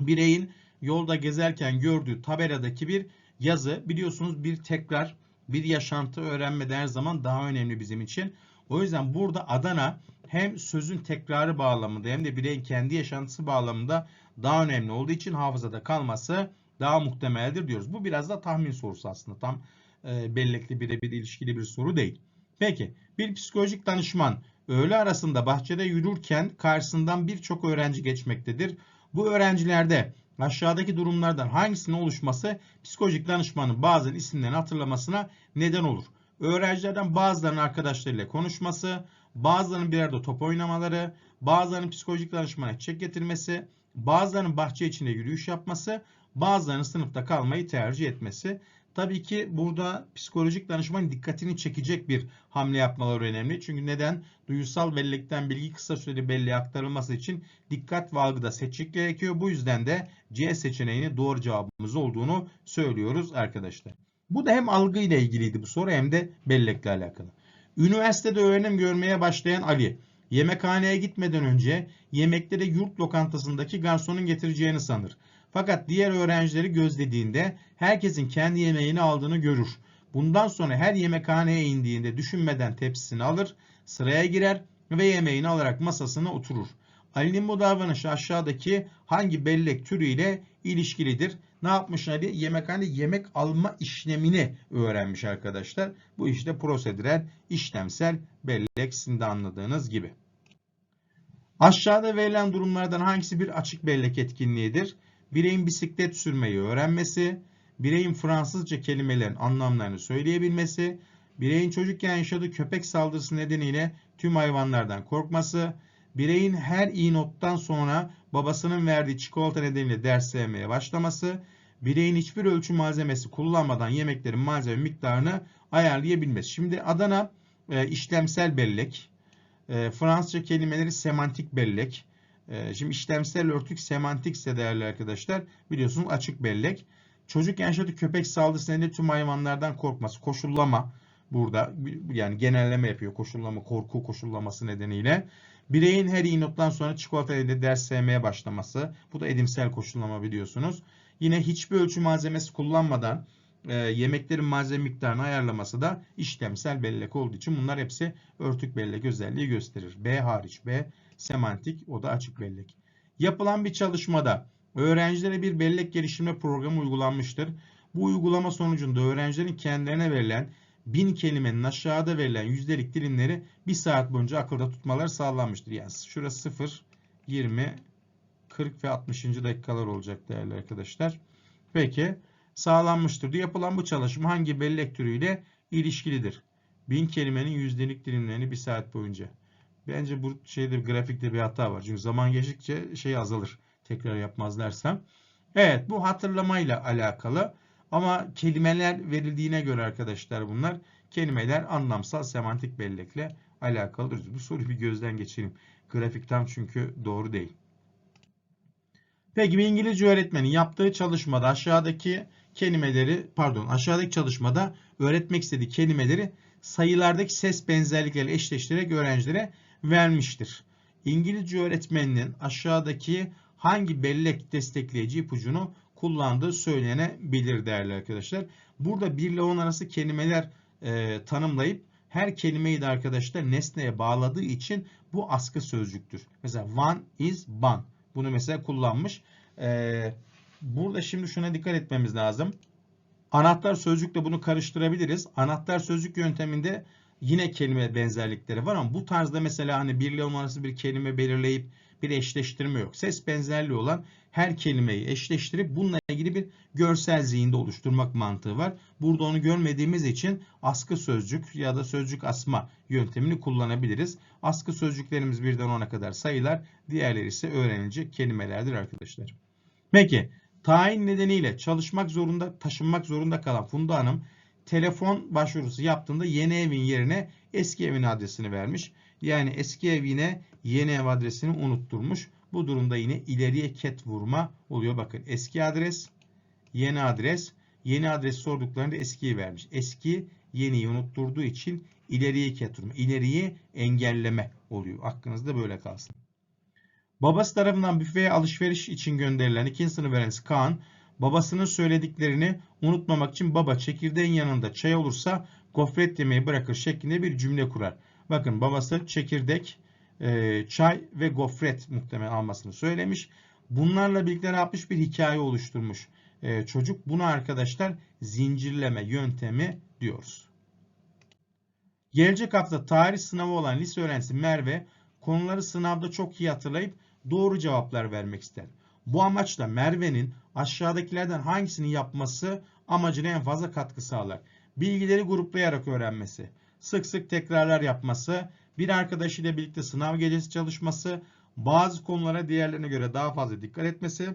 bireyin yolda gezerken gördüğü tabeladaki bir yazı. Biliyorsunuz bir tekrar, bir yaşantı öğrenmede her zaman daha önemli bizim için. O yüzden burada Adana hem sözün tekrarı bağlamında hem de bireyin kendi yaşantısı bağlamında daha önemli olduğu için hafızada kalması daha muhtemeldir diyoruz. Bu biraz da tahmin sorusu aslında. Tam bellekli birebir ilişkili bir soru değil. Peki bir psikolojik danışman öğle arasında bahçede yürürken karşısından birçok öğrenci geçmektedir. Bu öğrencilerde aşağıdaki durumlardan hangisinin oluşması psikolojik danışmanın bazen isimlerini hatırlamasına neden olur? Öğrencilerden bazılarının arkadaşlarıyla konuşması, bazılarının bir arada top oynamaları, bazılarının psikolojik danışmana çek getirmesi, bazılarının bahçe içinde yürüyüş yapması, bazılarının sınıfta kalmayı tercih etmesi. Tabii ki burada psikolojik danışmanın dikkatini çekecek bir hamle yapmaları önemli. Çünkü neden? Duygusal bellekten bilgi kısa süreli belleğe aktarılması için dikkat ve algıda seçik gerekiyor. Bu yüzden de C seçeneğinin doğru cevabımız olduğunu söylüyoruz arkadaşlar. Bu da hem algı ile ilgiliydi bu soru hem de bellekle alakalı. Üniversitede öğrenim görmeye başlayan Ali, yemekhaneye gitmeden önce yemekleri yurt lokantasındaki garsonun getireceğini sanır. Fakat diğer öğrencileri gözlediğinde herkesin kendi yemeğini aldığını görür. Bundan sonra her yemekhaneye indiğinde düşünmeden tepsisini alır, sıraya girer ve yemeğini alarak masasına oturur. Ali'nin bu davranışı aşağıdaki hangi bellek türüyle ilişkilidir? Ne yapmış Ali? Yemekhanede yemek alma işlemini öğrenmiş arkadaşlar. Bu işte prosedürel, işlemsel bellek sizin de anladığınız gibi. Aşağıda verilen durumlardan hangisi bir açık bellek etkinliğidir? Bireyin bisiklet sürmeyi öğrenmesi, bireyin Fransızca kelimelerin anlamlarını söyleyebilmesi, Bireyin çocukken yaşadığı köpek saldırısı nedeniyle tüm hayvanlardan korkması, bireyin her iyi nottan sonra babasının verdiği çikolata nedeniyle ders sevmeye başlaması, bireyin hiçbir ölçü malzemesi kullanmadan yemeklerin malzeme miktarını ayarlayabilmesi. Şimdi Adana işlemsel bellek, Fransızca kelimeleri semantik bellek. Şimdi işlemsel örtük semantikse değerli arkadaşlar biliyorsunuz açık bellek. Çocuk yaşadığı köpek saldırısı nedeniyle tüm hayvanlardan korkması. Koşullama burada yani genelleme yapıyor. Koşullama, korku koşullaması nedeniyle. Bireyin her iyi nottan sonra çikolata ile ders sevmeye başlaması. Bu da edimsel koşullama biliyorsunuz. Yine hiçbir ölçü malzemesi kullanmadan yemeklerin malzeme miktarını ayarlaması da işlemsel bellek olduğu için bunlar hepsi örtük bellek özelliği gösterir. B hariç B semantik, o da açık bellek. Yapılan bir çalışmada öğrencilere bir bellek geliştirme programı uygulanmıştır. Bu uygulama sonucunda öğrencilerin kendilerine verilen 1000 kelimenin aşağıda verilen yüzdelik dilimleri 1 saat boyunca akılda tutmaları sağlanmıştır. Yani şurası 0, 20, 40 ve 60. dakikalar olacak değerli arkadaşlar. Peki sağlanmıştır. Yapılan bu çalışma hangi bellek türüyle ilişkilidir? 1000 kelimenin yüzdelik dilimlerini 1 saat boyunca. Bence bu şeyde grafikte bir hata var. Çünkü zaman geçtikçe şey azalır. Tekrar yapmazlarsa. Evet, bu hatırlamayla alakalı. Ama kelimeler verildiğine göre arkadaşlar bunlar kelimeler anlamsal semantik bellekle alakalıdır. Bu soruyu bir gözden geçirelim. Grafik tam çünkü doğru değil. Peki bir İngilizce öğretmenin yaptığı çalışmada aşağıdaki çalışmada öğretmek istediği kelimeleri sayılardaki ses benzerlikleriyle eşleştirerek öğrencilere vermiştir. İngilizce öğretmeninin aşağıdaki hangi bellek destekleyici ipucunu kullandığı söylenebilir değerli arkadaşlar. Burada 1 ile 10 arası kelimeler tanımlayıp her kelimeyi de arkadaşlar nesneye bağladığı için bu askı sözcüktür. Mesela one is bun. Bunu mesela kullanmış. Burada şimdi şuna dikkat etmemiz lazım. Anahtar sözcükle bunu karıştırabiliriz. Anahtar sözcük yönteminde yine kelime benzerlikleri var ama bu tarzda mesela hani 1 ile 10 arası bir kelime belirleyip bir eşleştirme yok. Ses benzerliği olan her kelimeyi eşleştirip bununla ilgili bir görsel zihinde oluşturmak mantığı var. Burada onu görmediğimiz için askı sözcük ya da sözcük asma yöntemini kullanabiliriz. Askı sözcüklerimiz 1'den 10'a kadar sayılar, diğerleri ise öğrenilecek kelimelerdir arkadaşlar. Peki, tayin nedeniyle taşınmak zorunda kalan Funda Hanım telefon başvurusu yaptığında yeni evin yerine eski evin adresini vermiş. Yani eski evine yeni ev adresini unutturmuş. Bu durumda yine ileriye ket vurma oluyor. Bakın eski adres, yeni adres. Yeni adres sorduklarında eskiyi vermiş. Eski yeniyi unutturduğu için ileriye ket vurma. İleriyi engelleme oluyor. Aklınızda böyle kalsın. Babası tarafından büfeye alışveriş için gönderilen 2. sınıf öğrencisi Kaan, babasının söylediklerini unutmamak için baba çekirdeğin yanında çay olursa gofret yemeği bırakır şeklinde bir cümle kurar. Bakın babası çekirdek, çay ve gofret muhtemelen almasını söylemiş. Bunlarla birlikte ne yapmış? Bir hikaye oluşturmuş. Çocuk buna arkadaşlar zincirleme yöntemi diyoruz. Gelecek hafta tarih sınavı olan lise öğrencisi Merve konuları sınavda çok iyi hatırlayıp doğru cevaplar vermek ister. Bu amaçla Merve'nin aşağıdakilerden hangisini yapması amacına en fazla katkı sağlar? Bilgileri gruplayarak öğrenmesi, sık sık tekrarlar yapması, bir arkadaşıyla birlikte sınav gecesi çalışması, bazı konulara diğerlerine göre daha fazla dikkat etmesi,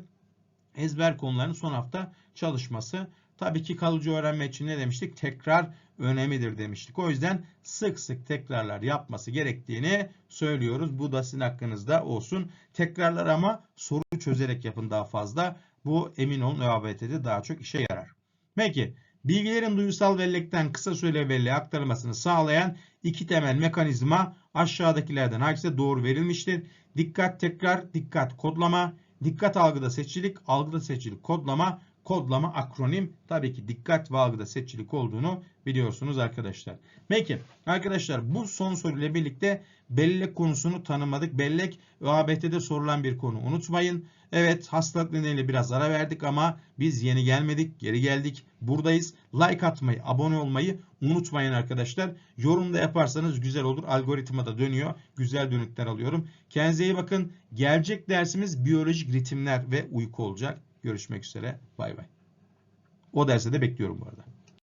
ezber konularının son hafta çalışması. Tabii ki kalıcı öğrenme için ne demiştik? Tekrar önemlidir demiştik. O yüzden sık sık tekrarlar yapması gerektiğini söylüyoruz. Bu da sizin hakkınızda olsun. Tekrarlar ama soru çözerek yapın daha fazla. Bu emin olun ÖABT'de daha çok işe yarar. Peki bilgilerin duygusal bellekten kısa süre belleğe aktarılmasını sağlayan iki temel mekanizma aşağıdakilerden hangisi doğru verilmiştir? Dikkat tekrar, dikkat kodlama, dikkat algıda seçicilik, algıda seçicilik kodlama, kodlama akronim. Tabii ki dikkat ve algıda seçicilik olduğunu biliyorsunuz arkadaşlar. Peki arkadaşlar bu son soruyla birlikte bellek konusunu tanımadık. Bellek ÖABT'de sorulan bir konu, unutmayın. Evet, hastalık nedeniyle biraz ara verdik ama biz yeni gelmedik, geri geldik. Buradayız. Like atmayı, abone olmayı unutmayın arkadaşlar. Yorum da yaparsanız güzel olur. Algoritma da dönüyor. Güzel dönütler alıyorum. Kendinize iyi bakın. Gelecek dersimiz biyolojik ritimler ve uyku olacak. Görüşmek üzere. Bay bay. O derse de bekliyorum bu arada.